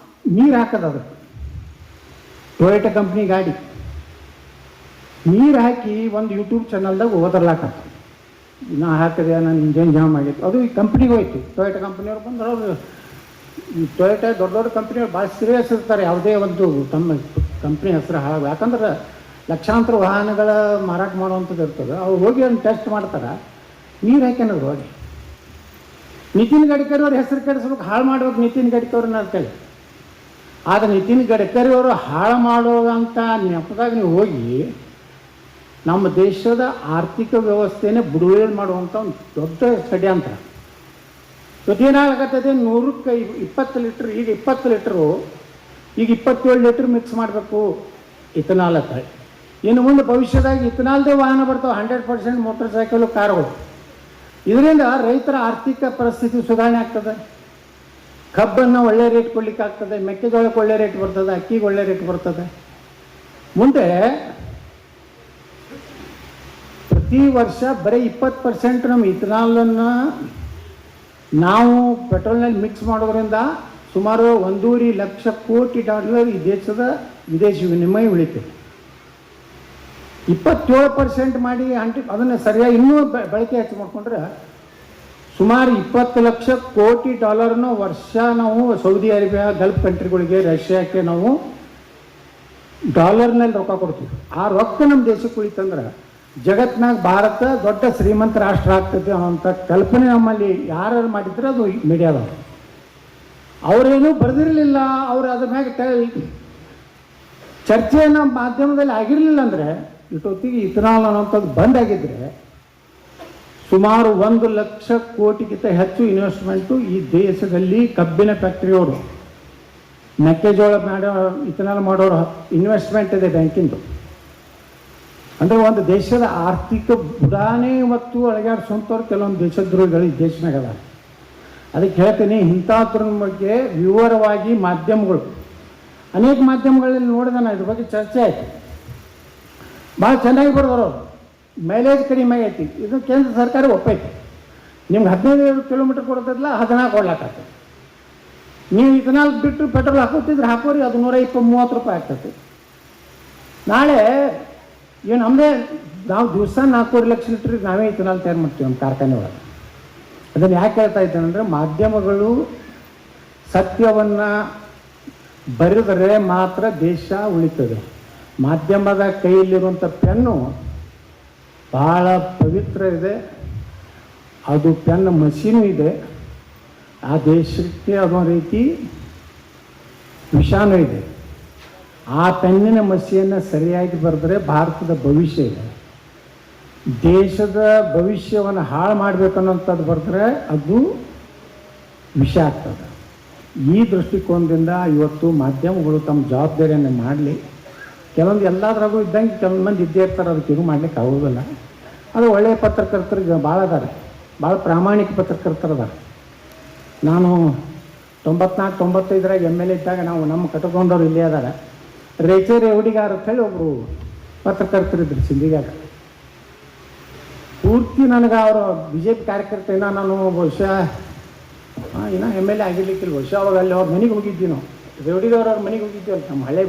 ನೀರು ಹಾಕೋದು. ಅದಕ್ಕೆ ಟೊಯೋಟಾ ಕಂಪ್ನಿ ಗಾಡಿ ನೀರು ಹಾಕಿ ಒಂದು ಯೂಟ್ಯೂಬ್ ಚಾನಲ್ದಾಗ ಓದರ್ಲಾಕತ್ತ. ನಾ ಹಾಕಿದೆ, ನಾನು ಇಂಜನ್ ಜಾಮ್ ಆಗಿತ್ತು. ಅದು ಈ ಕಂಪ್ನಿಗೆ ಹೋಯ್ತು. ಟೊಯೋಟಾ ಕಂಪ್ನಿಯವ್ರು ಬಂದ್ರೆ ಅವರು, ಈ ಟೊಯೋಟಾ ದೊಡ್ಡ ದೊಡ್ಡ ಕಂಪ್ನಿಯವ್ರು ಭಾಳ ಸೀರಿಯಸ್ ಇರ್ತಾರೆ. ಯಾವುದೇ ಒಂದು ತಮ್ಮ ಕಂಪ್ನಿ ಹೆಸರು ಹಾಳು, ಯಾಕಂದ್ರೆ ಲಕ್ಷಾಂತರ ವಾಹನಗಳ ಮಾರಾಟ ಮಾಡುವಂಥದ್ದು ಇರ್ತದೆ. ಅವ್ರು ಹೋಗಿ ಒಂದು ಟೆಸ್ಟ್ ಮಾಡ್ತಾರೆ, ನೀರು ಹಾಕ್ಯಾನವ್ರು ಹೋಗಿ. ನಿತಿನ್ ಗಡ್ಕರಿ ಅವ್ರ ಹೆಸರು ಕೆಡಿಸ್ಬೇಕು, ಹಾಳು ಮಾಡ್ಬೇಕು ನಿತಿನ್ ಗಡ್ಕರಿ ಅವ್ರನ್ನ ಅಂತೇಳಿ. ಆದರೆ ನಿತಿನ್ ಗಡ್ಕರಿ ಅವರು ಹಾಳು ಮಾಡೋಂಥ ನೆಪದಾಗ ನೀವು ಹೋಗಿ ನಮ್ಮ ದೇಶದ ಆರ್ಥಿಕ ವ್ಯವಸ್ಥೆನೇ ಬುಡವೇಲ್ ಮಾಡುವಂಥ ಒಂದು ದೊಡ್ಡ ಷಡ್ಯಂತ್ರ. ಇವತ್ತೇನಾಗತ್ತದೆ, 100ಕ್ಕೆ 20 ಲೀಟ್ರ್, ಈಗ 20 ಲೀಟ್ರು, ಈಗ 27 ಲೀಟ್ರ್ ಮಿಕ್ಸ್ ಮಾಡಬೇಕು ಇಥನಾಲ್ ಅಂತ. ಇನ್ನು ಮುಂದೆ ಭವಿಷ್ಯದಾಗ ಇಥನಾಲ್ದೇ ವಾಹನ ಬರ್ತಾವೆ, 100% ಮೋಟರ್ ಸೈಕಲು, ಕಾರುಗಳು. ಇದರಿಂದ ರೈತರ ಆರ್ಥಿಕ ಪರಿಸ್ಥಿತಿ ಸುಧಾರಣೆ ಆಗ್ತದೆ. ಕಬ್ಬನ್ನು ಒಳ್ಳೆ ರೇಟ್ ಕೊಡ್ಲಿಕ್ಕೆ ಆಗ್ತದೆ, ಮೆಕ್ಕೆಜೋಳಕ್ಕೆ ಒಳ್ಳೆ ರೇಟ್ ಬರ್ತದೆ, ಅಕ್ಕಿಗೆ ಒಳ್ಳೆ ರೇಟ್ ಬರ್ತದೆ. ಮುಂದೆ ಪ್ರತಿ ವರ್ಷ ಬರೀ 20% ನಮ್ಮ ಇಥನಾಲನ್ನು ನಾವು ಪೆಟ್ರೋಲ್ನಲ್ಲಿ ಮಿಕ್ಸ್ ಮಾಡೋದ್ರಿಂದ ಸುಮಾರು $1.5 ಲಕ್ಷ ಕೋಟಿ ಈ ದೇಶದ ವಿದೇಶಿ ವಿನಿಮಯ ಉಳಿತದೆ. 27% ಮಾಡಿ ಅದನ್ನು ಸರಿಯಾಗಿ ಇನ್ನೂ ಬಳಕೆ ಹೆಚ್ಚು ಮಾಡಿಕೊಂಡ್ರೆ ಸುಮಾರು $20 ಲಕ್ಷ ಕೋಟಿ ವರ್ಷ ನಾವು ಸೌದಿ ಅರೇಬಿಯಾ, ಗಲ್ಫ್ ಕಂಟ್ರಿಗಳಿಗೆ, ರಷ್ಯಾಕ್ಕೆ ನಾವು ಡಾಲರ್ನಲ್ಲಿ ರೊಕ್ಕ ಕೊಡ್ತೀವಿ. ಆ ರೊಕ್ಕ ನಮ್ಮ ದೇಶಕ್ಕೆ ಉಳಿತಂದ್ರೆ ಜಗತ್ತಿನಾಗ ಭಾರತ ದೊಡ್ಡ ಶ್ರೀಮಂತ ರಾಷ್ಟ್ರ ಆಗ್ತದೆ ಅಂತ ಕಲ್ಪನೆ ನಮ್ಮಲ್ಲಿ ಯಾರು ಮಾಡಿದ್ರೆ ಅದು ಮೀಡಿಯಾದವರು. ಅವರೇನು ಬರೆದಿರಲಿಲ್ಲ, ಅವರು ಅದ್ರ ಮ್ಯಾಗೆ ಚರ್ಚೆ ನಮ್ಮ ಮಾಧ್ಯಮದಲ್ಲಿ ಆಗಿರಲಿಲ್ಲ ಅಂದರೆ ಇಷ್ಟೊತ್ತಿಗೆ ಇಥನಾಲ್ ಅನ್ನೋಂಥದ್ದು ಬಂದಾಗಿದ್ದರೆ ಸುಮಾರು 1 ಲಕ್ಷ ಕೋಟಿಗಿಂತ ಹೆಚ್ಚು ಇನ್ವೆಸ್ಟ್ಮೆಂಟು ಈ ದೇಶದಲ್ಲಿ ಕಬ್ಬಿನ ಫ್ಯಾಕ್ಟ್ರಿಯವರು, ಮೆಕ್ಕೆಜೋಳ ಇಥನಾಲ್ ಮಾಡೋರು ಇನ್ವೆಸ್ಟ್ಮೆಂಟ್ ಇದೆ ಬ್ಯಾಂಕಿಂದು. ಅಂದರೆ ಒಂದು ದೇಶದ ಆರ್ಥಿಕ ಬುಡಾನೇ ಇವತ್ತು ಅಳಗಾಡಿಸುವಂಥವ್ರು ಕೆಲವೊಂದು ದೇಶದ್ರೋಹಿಗಳು ಈ ದೇಶನಾಗ ಅದ. ಅದಕ್ಕೆ ಹೇಳ್ತೀನಿ, ಇಂಥದ್ರ ಬಗ್ಗೆ ವಿವರವಾಗಿ ಮಾಧ್ಯಮಗಳು, ಅನೇಕ ಮಾಧ್ಯಮಗಳಲ್ಲಿ ನೋಡಿದೆ ನಾನು, ಇದ್ರ ಬಗ್ಗೆ ಚರ್ಚೆ ಆಯಿತು. ಭಾಳ ಚೆನ್ನಾಗಿ ಬರೋರು, ಮೈಲೇಜ್ ಕಡಿಮೆ ಆಗೈತಿ, ಇದು ಕೇಂದ್ರ ಸರ್ಕಾರ ಒಪ್ಪೈತಿ. ನಿಮ್ಗೆ 15 ಕಿಲೋಮೀಟ್ರ್ ಕೊಡ್ತದಲ್ಲ, 14 ಕೊಡ್ಲಾಕತ್ತೆ. ನೀವು ಇಥನಾಲ್ ಬಿಟ್ಟು ಪೆಟ್ರೋಲ್ ಹಾಕೋತಿದ್ರೆ ಹಾಕೋರಿ, ಅದು 120-130 ರೂಪಾಯಿ ಆಗ್ತೈತಿ. ನಾಳೆ ಏನು ನಮ್ಮದೇ ನಾವು ದಿವಸ 4 ಲಕ್ಷ ಲೀಟ್ರಿಗೆ ನಾವೇ ಇಥನಾಲ್ ತಯಾರು ಮಾಡ್ತೀವಿ ನಮ್ಮ ಕಾರ್ಖಾನೆ ಒಳಗೆ. ಅದನ್ನು ಯಾಕೆ ಹೇಳ್ತಾ ಇದ್ದೇನೆ ಅಂದರೆ, ಮಾಧ್ಯಮಗಳು ಸತ್ಯವನ್ನು ಬರೆದರೆ ಮಾತ್ರ ದೇಶ ಉಳಿತದೆ. ಮಾಧ್ಯಮದ ಕೈಯಲ್ಲಿರುವಂಥ ಪೆನ್ನು ಭಾಳ ಪವಿತ್ರ ಇದೆ, ಅದು ಪೆನ್ ಮಷೀನು ಇದೆ. ಆ ದೇಶಕ್ಕೆ ಅದೊಂದು ರೀತಿ ವಿಷಾನೂ ಇದೆ. ಆ ಪೆನ್ನಿನ ಮಸಿಯನ್ನು ಸರಿಯಾಗಿ ಬರೆದರೆ ಭಾರತದ ಭವಿಷ್ಯ ಇದೆ. ದೇಶದ ಭವಿಷ್ಯವನ್ನು ಹಾಳು ಮಾಡಬೇಕನ್ನೋಂಥದ್ದು ಬರೆದ್ರೆ ಅದು ವಿಷ ಆಗ್ತದೆ. ಈ ದೃಷ್ಟಿಕೋನದಿಂದ ಇವತ್ತು ಮಾಧ್ಯಮಗಳು ತಮ್ಮ ಜವಾಬ್ದಾರಿಯನ್ನು ಮಾಡಲಿ. ಕೆಲವೊಂದು ಎಲ್ಲದರಾಗೂ ಇದ್ದಂಗೆ ಕೆಲವೊಂದು ಮಂದಿ ಇದ್ದೇ ಇರ್ತಾರೆ, ಅದಕ್ಕೆ ಇದು ಮಾಡಲಿಕ್ಕೆ ಆಗೋದಿಲ್ಲ. ಅದು ಒಳ್ಳೆಯ ಪತ್ರಕರ್ತರಿಗೆ ಭಾಳ ಅದಾರೆ, ಭಾಳ ಪ್ರಾಮಾಣಿಕ ಪತ್ರಕರ್ತರು ಅದಾರೆ. ನಾನು 94-95 MLA ಇದ್ದಾಗ ನಾವು ನಮ್ಮ ಕಟ್ಕೊಂಡವ್ರು ಇಲ್ಲೇ ಅದಾರೆ. ರೇಚೇರಿ ಹುಡುಗಾರ ಅಂತೇಳಿ ಒಬ್ಬರು ಪತ್ರಕರ್ತರಿದ್ರು ಸಿಂಧಿಗಾಗ. ಪೂರ್ತಿ ನನಗೆ ಅವರು BJP ಕಾರ್ಯಕರ್ತ ನಾನು ಬಹುಶಃ ಇನ್ನೂ MLA ಆಗಿರ್ಲಿಕ್ಕಿಲ್ಲ. ಬಹುಶಃ ಅವಾಗ ಅಲ್ಲಿ ಅವ್ರ ಮನೆಗೆ ಹೋಗಿದ್ವಿ, ನಾವು ರೇವಡಿಗವ್ರ ಮನೆಗೆ ಹೋಗಿದ್ದೀವಲ್ಲ, ನಮ್ಮ ಹಳೆ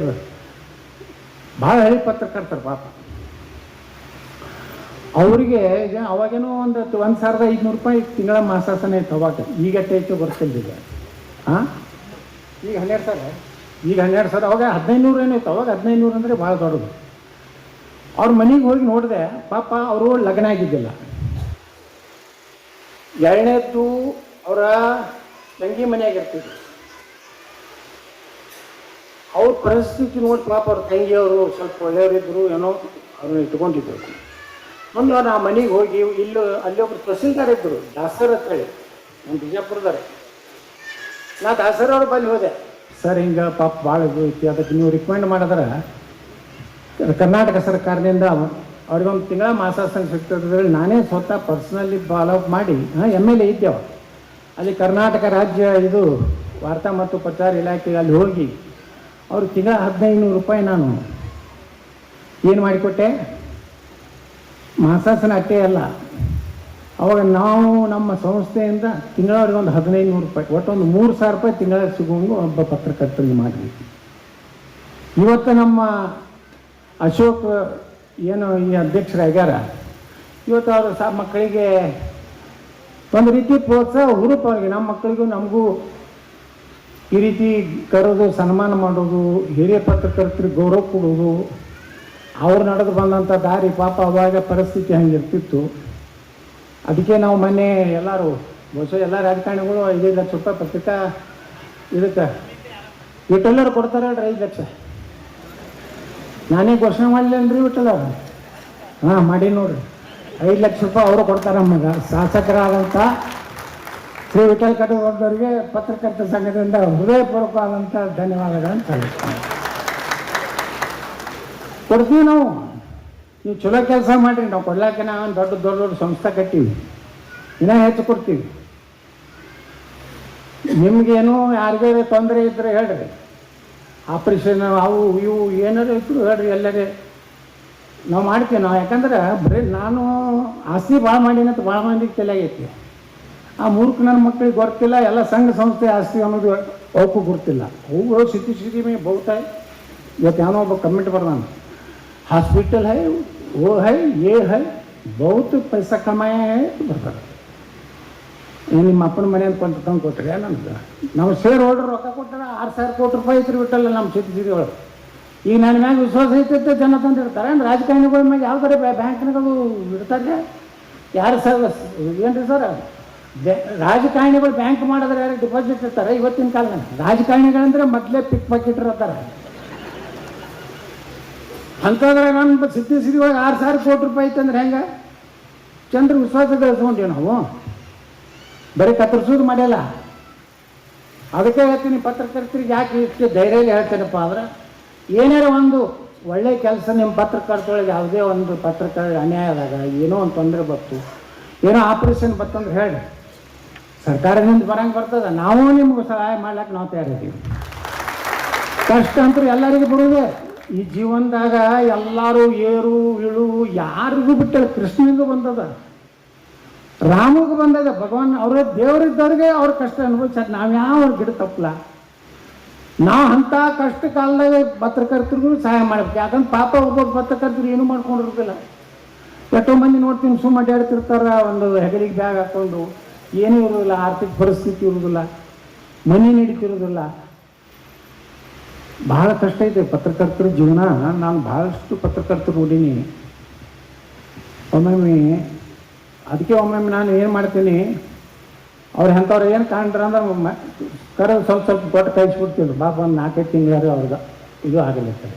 ಭಾಳ ಹಳೆ ಪತ್ರಕರ್ತರು ಪಾಪ. ಅವರಿಗೆ ಅವಾಗೇನೋ ಒಂದು 1,500 ರೂಪಾಯಿ ತಿಂಗಳ ಮಾಸಾಸನ ಇತ್ತು ಅವಾಗ. ಈಗ ಟೈಚು ಬರ್ತಿಲ್ಲ ಈಗ. ಈಗ 12,000 ಈಗ 12,000 ಅವಾಗ 1,500 ಏನಿತ್ತು, ಅವಾಗ 1,500 ಅಂದರೆ ಭಾಳ ದೊಡ್ಡದು. ಅವ್ರ ಮನೆಗೆ ಹೋಗಿ ನೋಡಿದೆ, ಪಾಪ ಅವರು ಲಗ್ನ ಆಗಿದ್ದಿಲ್ಲ. ಎರಡನೇದ್ದು ಅವರ ತಂಗಿ ಮನೆಯಾಗಿರ್ತಿದ್ರು. ಅವ್ರ ಪರಿಸ್ಥಿತಿ ನೋಡಿ ಪಾಪ ಅವ್ರ ತಂಗಿಯವರು ಸ್ವಲ್ಪ ಒಳ್ಳೆಯವರಿದ್ದರು, ಏನೋ ಅವ್ರನ್ನ ಇಟ್ಕೊಂಡಿದ್ರು. ಒಂದು ನಾ ಮನೆಗೆ ಹೋಗಿ ಅಲ್ಲಿ ಒಬ್ರು ತಹಸೀಲ್ದಾರ್ ಇದ್ದರು, ದಾಸರ್ ಅಂತ ಹೇಳಿ, ನಮ್ಮ ಬಿಜಾಪುರದಾರೆ. ನಾ ದಾಸರ್ ಅವ್ರ ಬಳಿ ಹೋದೆ, ಸರ್ ಹಿಂಗೆ ಪಾಪ ಭಾಳ ಇದು ಐತಿ, ಅದಕ್ಕೆ ನೀವು ರಿಕಮೆಂಡ್ ಮಾಡಿದ್ರೆ ಕರ್ನಾಟಕ ಸರ್ಕಾರದಿಂದ ಅವ್ರಿಗೊಂದು ತಿಂಗಳ ಮಾಸಾಸನ ಸಿಗ್ತದೆ. ನಾನೇ ಸ್ವತಃ ಪರ್ಸ್ನಲಿ ಫಾಲೋಅಪ್ ಮಾಡಿ MLA ಇದ್ದೇವೆ ಅಲ್ಲಿ ಕರ್ನಾಟಕ ರಾಜ್ಯ ಇದು ವಾರ್ತಾ ಮತ್ತು ಪ್ರಚಾರ ಇಲಾಖೆ ಅಲ್ಲಿ ಹೋಗಿ ಅವ್ರು ತಿಂಗಳ 1,500 ರೂಪಾಯಿ ನಾನು ಏನು ಮಾಡಿಕೊಟ್ಟೆ. ಮಾಸಾಸನ ಅಷ್ಟೇ ಅಲ್ಲ, ಅವಾಗ ನಾವು ನಮ್ಮ ಸಂಸ್ಥೆಯಿಂದ ತಿಂಗಳವ್ರಿಗೆ ಒಂದು 1,500 ರೂಪಾಯಿ, ಒಟ್ಟೊಂದು 3,000 ರೂಪಾಯಿ ತಿಂಗಳ ಸಿಗುವಂಗೂ ಒಬ್ಬ ಪತ್ರಕರ್ತರಿಗೆ ಮಾಡಿದ್ವಿ. ಇವತ್ತು ನಮ್ಮ ಅಶೋಕ್ ಏನು ಈ ಅಧ್ಯಕ್ಷರಾಗ್ಯಾರ, ಇವತ್ತು ಅವರು ಮಕ್ಕಳಿಗೆ ಒಂದು ರೀತಿ ಪ್ರೋತ್ಸಾಹ ಹುರುಪು ಅವ್ರಿಗೆ, ನಮ್ಮ ಮಕ್ಕಳಿಗೂ ನಮಗೂ ಈ ರೀತಿ ಕರೆದು ಸನ್ಮಾನ ಮಾಡೋದು, ಹಿರಿಯ ಪತ್ರಕರ್ತರಿಗೆ ಗೌರವ ಕೊಡೋದು, ಅವ್ರು ನಡೆದು ಬಂದಂಥ ದಾರಿ ಪಾಪ ಅವಾಗ ಪರಿಸ್ಥಿತಿ ಹಂಗಿರ್ತಿತ್ತು. ಅದಕ್ಕೆ ನಾವು ಮೊನ್ನೆ ಎಲ್ಲರೂ ಬಹುಶಃ ಎಲ್ಲ ರಾಜಕಾರಣಿಗಳು 5 ಲಕ್ಷ ರೂಪಾಯಿ ಪತ್ರಿಕಾ ಇದಕ್ಕೆ ವಿಠಲರು ಕೊಡ್ತಾರೆ 5 ಲಕ್ಷ. ನಾನೇ ಘೋಷಣೆ ಮಾಡಲೇನ್ರಿ ವಿಠಲ? ಹಾಂ ಮಾಡಿ ನೋಡ್ರಿ, 5 ಲಕ್ಷ ರೂಪಾಯಿ ಅವರು ಕೊಡ್ತಾರೆ. ನಮಗೆ ಶಾಸಕರಾದಂಥ ಶ್ರೀ ವಿಠಲ್ ಕಟಗೌಡರಿಗೆ ಪತ್ರಕರ್ತರ ಸಂಘದಿಂದ ಹೃದಯಪೂರ್ವಕವಾದಂಥ ಧನ್ಯವಾದಗಳನ್ನು ಸಲ್ಲಿಸ್ತೀನಿ. ಕೊಡ್ತೀವಿ ನಾವು, ನೀವು ಚಲೋ ಕೆಲಸ ಮಾಡಿರಿ, ನಾವು ಕೊಡ್ಲಾಕೆ ನಾವು ದೊಡ್ಡ ಸಂಸ್ಥೆ ಕಟ್ತೀವಿ, ಇನ್ನೂ ಹೆಚ್ಚು ಕೊಡ್ತೀವಿ. ನಿಮಗೇನು ಯಾರಿಗಾರ ತೊಂದರೆ ಇದ್ದರೆ ಹೇಳ್ರಿ, ಆಪ್ರೇಷನ್ ಅವು ಇವು ಏನಾರು ಇದ್ರು ಹೇಳ್ರಿ, ಎಲ್ಲರೇ ನಾವು ಮಾಡ್ತೀವಿ. ನಾವು ಯಾಕಂದ್ರೆ ಬರೀ ನಾನು ಆಸ್ತಿ ಭಾಳ ಮಾಡೀನಂತ ಭಾಳ ಮಂದಿಗೆ ತಲೆಯಾಗೈತಿ. ಆ ಮೂರ್ಖ ನನ್ನ ಮಕ್ಕಳಿಗೆ ಗೊತ್ತಿಲ್ಲ, ಎಲ್ಲ ಸಂಘ ಸಂಸ್ಥೆ ಆಸ್ತಿ ಅನ್ನೋದು ಅವಕ್ಕೂ ಗೊತ್ತಿಲ್ಲ. ಅವು ಸ್ಥಿತಿ ಮೇ ಬಹುತಾಯಿ ಇವತ್ತು ಏನೋ ಒಬ್ಬ ಕಮೆಂಟ್ ಬರ್ದಾನ, हॉस्पिटल है वो है ये है बहुत पैसा कमाया है ಬರ್ತಾರೆ. ನಿಮ್ಮ ಅಪ್ಪನ ಮನೆ ಅಂತ ತಂದು ಕೊಟ್ಟರೆ ನಮ್ಗೆ ನಾವು ಶೇರ್ ಹೋಲ್ಡರ್ ರೊಕ್ಕ ಕೊಟ್ಟಾರ 6,000 ಕೋಟಿ ರೂಪಾಯಿ ಐತ್ರಿ ಬಿಟ್ಟಲ್ಲ ನಮ್ಮ ಸಿಟಿ ಒಳಗೆ. ಈಗ ನನ್ನ ಮ್ಯಾಗ ವಿಶ್ವಾಸ ಐತೈತೆ ಜನ ತಂದಿರ್ತಾರೆ. ಅಂದ್ರೆ ರಾಜಕಾರಣಿಗಳ ಮ್ಯಾಗ ಯಾವ್ದಾರೆ ಬ್ಯಾಂಕ್ನಾಗಳು ಇಡ್ತಾರೆ ಯಾರು ಸರ್ ಏನ್ರಿ ಸರ್? ರಾಜಕಾರಣಿಗಳು ಬ್ಯಾಂಕ್ ಮಾಡಿದ್ರೆ ಯಾರು ಡಿಪಾಸಿಟ್ ಇರ್ತಾರೆ ಇವತ್ತಿನ ಕಾಲದಲ್ಲಿ. ರಾಜಕಾರಣಿಗಳಂದ್ರೆ ಮೊದಲೇ ಪಿಕ್ ಪಾಕೆಟ್ ಇರ್ತಾರೆ. ಅಂಥದ್ರಾಗ ನನ್ನ ಸಿಟಿ ಒಳಗೆ 6,000 ಕೋಟಿ ರೂಪಾಯಿ ಐತಂದ್ರೆ ಹೆಂಗೆ? ಚಂದ್ರ ವಿಶ್ವಾಸ ಗಳಿಸ್ಕೊಂಡೀವಿ ನಾವು, ಬರೀ ಕತ್ತರಿಸೋದು ಮಾಡಿಲ್ಲ. ಅದಕ್ಕೆ ಹೇಳ್ತೀನಿ ಪತ್ರಕರ್ತರಿಗೆ ಯಾಕೆ ಇಷ್ಟು ಧೈರ್ಯದಲ್ಲಿ ಹೇಳ್ತೇನಪ್ಪ ಅಂದ್ರೆ, ಏನಾರ ಒಂದು ಒಳ್ಳೆಯ ಕೆಲಸ ನಿಮ್ಮ ಪತ್ರಕರ್ತೊಳಗೆ ಯಾವುದೇ ಒಂದು ಪತ್ರಕರ್ತ ಅನ್ಯಾಯ ಆದಾಗ, ಏನೋ ಒಂದು ತೊಂದರೆ ಬಂತು, ಏನೋ ಆಪ್ರೇಷನ್ ಬರ್ತಂದ್ರೆ ಹೇಳಿ, ಸರ್ಕಾರದಿಂದ ಬರಂಗೆ ಬರ್ತದೆ, ನಾವು ನಿಮ್ಗೆ ಸಹಾಯ ಮಾಡ್ಲಿಕ್ಕೆ ನಾವು ತಯಾರಿದ್ದೀವಿ. ಕಷ್ಟ ಅಂತೂ ಎಲ್ಲರಿಗೂ ಬರೋದೇ ಈ ಜೀವನದಾಗ. ಎಲ್ಲರೂ ಏರು ಇಳು ಯಾರಿಗೂ ಬಿಟ್ಟಲ್ಲ. ಕೃಷ್ಣನಿಗೂ ಬಂದದ, ರಾಮಗೂ ಬಂದದ, ಭಗವಾನ್ ಅವರೇ ದೇವರಿದ್ದವ್ರಿಗೆ ಅವ್ರ ಕಷ್ಟ ಅನುಭವಿಸ್ತಾರೆ. ನಾವು ಯಾವ ಗಿಡ ತಪ್ಪಲ್ಲ. ನಾವು ಅಂಥ ಕಷ್ಟ ಕಾಲದಾಗ ಪತ್ರಕರ್ತರಿಗೂ ಸಹಾಯ ಮಾಡ್ಬೇಕು. ಯಾಕಂದ್ರೆ ಪಾಪ ಒಬ್ಬೊಬ್ಬ ಪತ್ರಕರ್ತರು ಏನೂ ಮಾಡ್ಕೊಂಡಿರೋದಿಲ್ಲ. ಎಷ್ಟೋ ಮಂದಿ ನೋಡ್ತೀನಿ ಸುಮ್ಮ ಅಡ್ಡಾಡ್ತಿರ್ತಾರೆ, ಒಂದು ಹೆಗಲಿಗೆ ಬ್ಯಾಗ್ ಹಾಕ್ಕೊಂಡು, ಏನೂ ಇರೋದಿಲ್ಲ, ಆರ್ಥಿಕ ಪರಿಸ್ಥಿತಿ ಇರೋದಿಲ್ಲ, ಮನೆ ನಡೀತಿರೋದಿಲ್ಲ. ಭಾಳ ಕಷ್ಟ ಐತೆ ಪತ್ರಕರ್ತರ ಜೀವನ. ನಾನು ಭಾಳಷ್ಟು ಪತ್ರಕರ್ತರು ನೋಡೀನಿ. ಒಮ್ಮೊಮ್ಮೆ ಒಮ್ಮೊಮ್ಮೆ ನಾನು ಏನು ಮಾಡ್ತೀನಿ, ಅವ್ರು ಎಂಥವ್ರು ಏನು ಕಾಣ್ರ ಅಂದ್ರೆ ಕರೆದು ಸ್ವಲ್ಪ ಕೊಟ್ಟು ಕಳಿಸ್ಬಿಡ್ತಿದ್ರು. ಬಾಪ ಒಂದು 4-5 ತಿಂಗಳಾದ್ರೆ ಅವ್ರಿಗೆ ಇದು ಆಗಲಿರ್ತದೆ.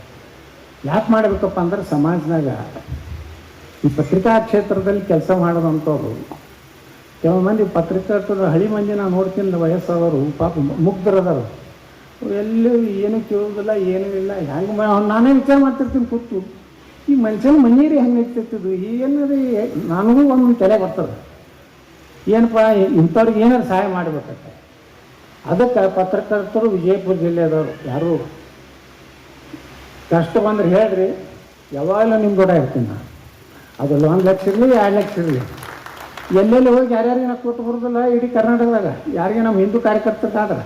ಯಾಕೆ ಮಾಡಬೇಕಪ್ಪ ಅಂದ್ರೆ ಸಮಾಜದಾಗ ಈ ಪತ್ರಿಕಾ ಕ್ಷೇತ್ರದಲ್ಲಿ ಕೆಲಸ ಮಾಡೋದಂಥವ್ರು ಕೆಲವು ಮಂದಿ ಪತ್ರಕರ್ತರು ಹಳಿ ಮಂದಿ ನಾನು ನೋಡ್ತೀನಿ, ವಯಸ್ಸವರು ಪಾಪ ಮುಗ್ಧರದವರು, ಎಲ್ಲೂ ಏನೂ ಕೇಳೋದಿಲ್ಲ, ಏನೂ ಇಲ್ಲ. ಹೆಂಗೆ ನಾನೇ ವಿಚಾರ ಮಾಡ್ತಿರ್ತೀನಿ ಕೂತು, ಈ ಮನುಷ್ಯನ ಮನೆಯರಿ ಹೆಂಗೆ ಇರ್ತಿರ್ತಿದ್ದು ಏನಾರು ನನಗೂ ಒಂದು ತಲೆ ಬರ್ತದೆ. ಏನಪ್ಪ ಇಂಥವ್ರಿಗೆ ಏನಾರು ಸಹಾಯ ಮಾಡಬೇಕಂತ. ಅದಕ್ಕೆ ಪತ್ರಕರ್ತರು ವಿಜಯಪುರ ಜಿಲ್ಲೆದವರು ಯಾರು ಕಷ್ಟ ಬಂದ್ರೆ ಹೇಳ್ರಿ, ಯಾವಾಗಲೂ ನಿಮ್ಮ ಕೂಡ ಇರ್ತೀನಿ ನಾನು. ಅದರಲ್ಲಿ 1 ಲಕ್ಷ ಇರಲಿ 2 ಲಕ್ಷ ಇರಲಿ, ಎಲ್ಲೆಲ್ಲಿ ಹೋಗಿ ಯಾರ್ಯಾರಿಗೆ ನಾವು ಕೂತು ಬರೋದಿಲ್ಲ ಇಡೀ ಕರ್ನಾಟಕದಾಗ. ಯಾರಿಗೆ ನಮ್ಮ ಹಿಂದೂ ಕಾರ್ಯಕರ್ತರಾದ್ರೆ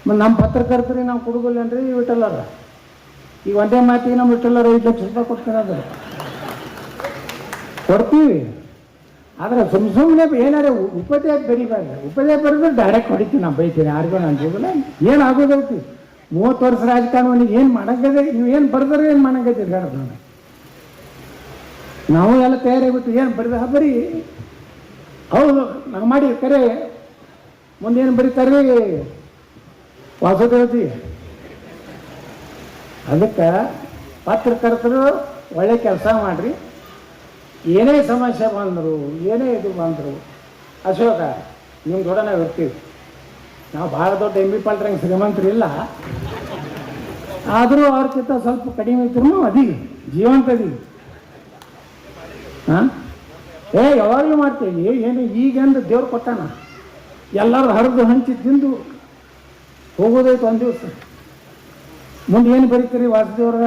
ಮತ್ತು ನಮ್ಮ ಪತ್ರಕರ್ತರಿಗೆ ನಾವು ಕೊಡೋದಿಲ್ಲನ್ರಿ ವಿಠಲರ. ಈಗ ಒಂದೇ ಮಾತಿಗೆ ನಮ್ಮ ವಿಠಲರು 5 ಲಕ್ಷ ರೂಪಾಯಿ ಕೊಡ್ತಾರೆ, ಕೊಡ್ತೀವಿ. ಆದರೆ ಸುಮ್ಮನೆ ಏನಾರ ಉಪದೇಶ ಬರೀಬಾರ್ದು. ಉಪದೇಶ ಬರೆದ್ರೆ ಡೈರೆಕ್ಟ್ ಹೊಡಿತೀನಿ, ನಾನು ಬೈತೀನಿ, ಯಾರಿಗೂ ನಾನು ಹೋಗಲ್ಲ. ಏನು ಆಗೋದೈತಿ 30 ವರ್ಷ ರಾಜಕಾರಣವನಿಗೆ ಏನು ಮಾಡಂಗದೆ, ನೀವು ಏನು ಬರೆದ್ರೆ ಏನು ಮಾಡಂಗೈತಿ ಹೇಳ. ನಾವು ಎಲ್ಲ ತಯಾರಾಗ್ಬಿಟ್ಟು ಏನು ಬರೆದ ಬರೀ ಹೌದು ನಾವು ಮಾಡಿ ಕರೆ ಮುಂದೇನು ಬರೀತಾರೆ ವಾಸುದೇವತಿ. ಅದಕ್ಕೆ ಪತ್ರಕರ್ತರು ಒಳ್ಳೆ ಕೆಲಸ ಮಾಡಿರಿ. ಏನೇ ಸಮಸ್ಯೆ ಬಂದರು, ಏನೇ ಇದು ಬಂದರು, ಅಶೋಕ ನಿಮ್ಮ ದೊಡ್ಡ ನಾವು ಇರ್ತೀವಿ. ನಾವು ಭಾಳ ದೊಡ್ಡ ಎಂ ಬಿ ಪಾಲ್ರಂಗೆ ಶ್ರೀಮಂತರಿಲ್ಲ, ಆದರೂ ಅವ್ರಕ್ಕಿಂತ ಸ್ವಲ್ಪ ಕಡಿಮೆ ಇದ್ರು ಅದೀವಿ, ಜೀವಂತ ಅದೀವಿ. ಹಾಂ ಯಾವಾಗಲೂ ಮಾಡ್ತೀವಿ. ಏನು ಈಗೆಂದು ದೇವ್ರು ಕೊಟ್ಟಾನ, ಎಲ್ಲರೂ ಹರಿದು ಹಂಚಿ ತಿಂದು ಹೋಗೋದೈತು ಒಂದು ದಿವಸ. ಮುಂದೆ ಏನು ಬರೀತೀರಿ ವಾಸುದೇವ್ರ?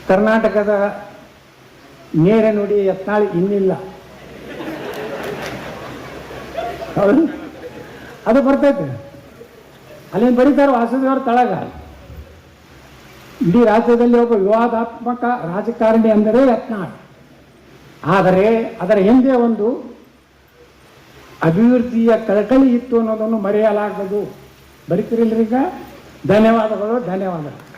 ಕರ್ನಾಟಕದ ನೇರ ನುಡಿ ಯತ್ನಾಳ್ ಇನ್ನಿಲ್ಲ, ಹೌದು ಅದು ಬರ್ತೈತೆ. ಅಲ್ಲೇನು ಬರೀತಾರೆ ವಾಸುದೇವ್ರ ತಳಗ. ಇಡೀ ರಾಜ್ಯದಲ್ಲಿ ಒಬ್ಬ ವಿವಾದಾತ್ಮಕ ರಾಜಕಾರಣಿ ಅಂದರೆ ಯತ್ನಾಳ್. ಆದರೆ ಅದರ ಹಿಂದೆ ಒಂದು ಅಭಿವೃದ್ಧಿಯ ಕಳಕಳಿ ಇತ್ತು ಅನ್ನೋದನ್ನು ಮರೆಯಲಾಗದು. ಬರೀತಿರಿಲ್ರೀಗ? ಧನ್ಯವಾದಗಳು.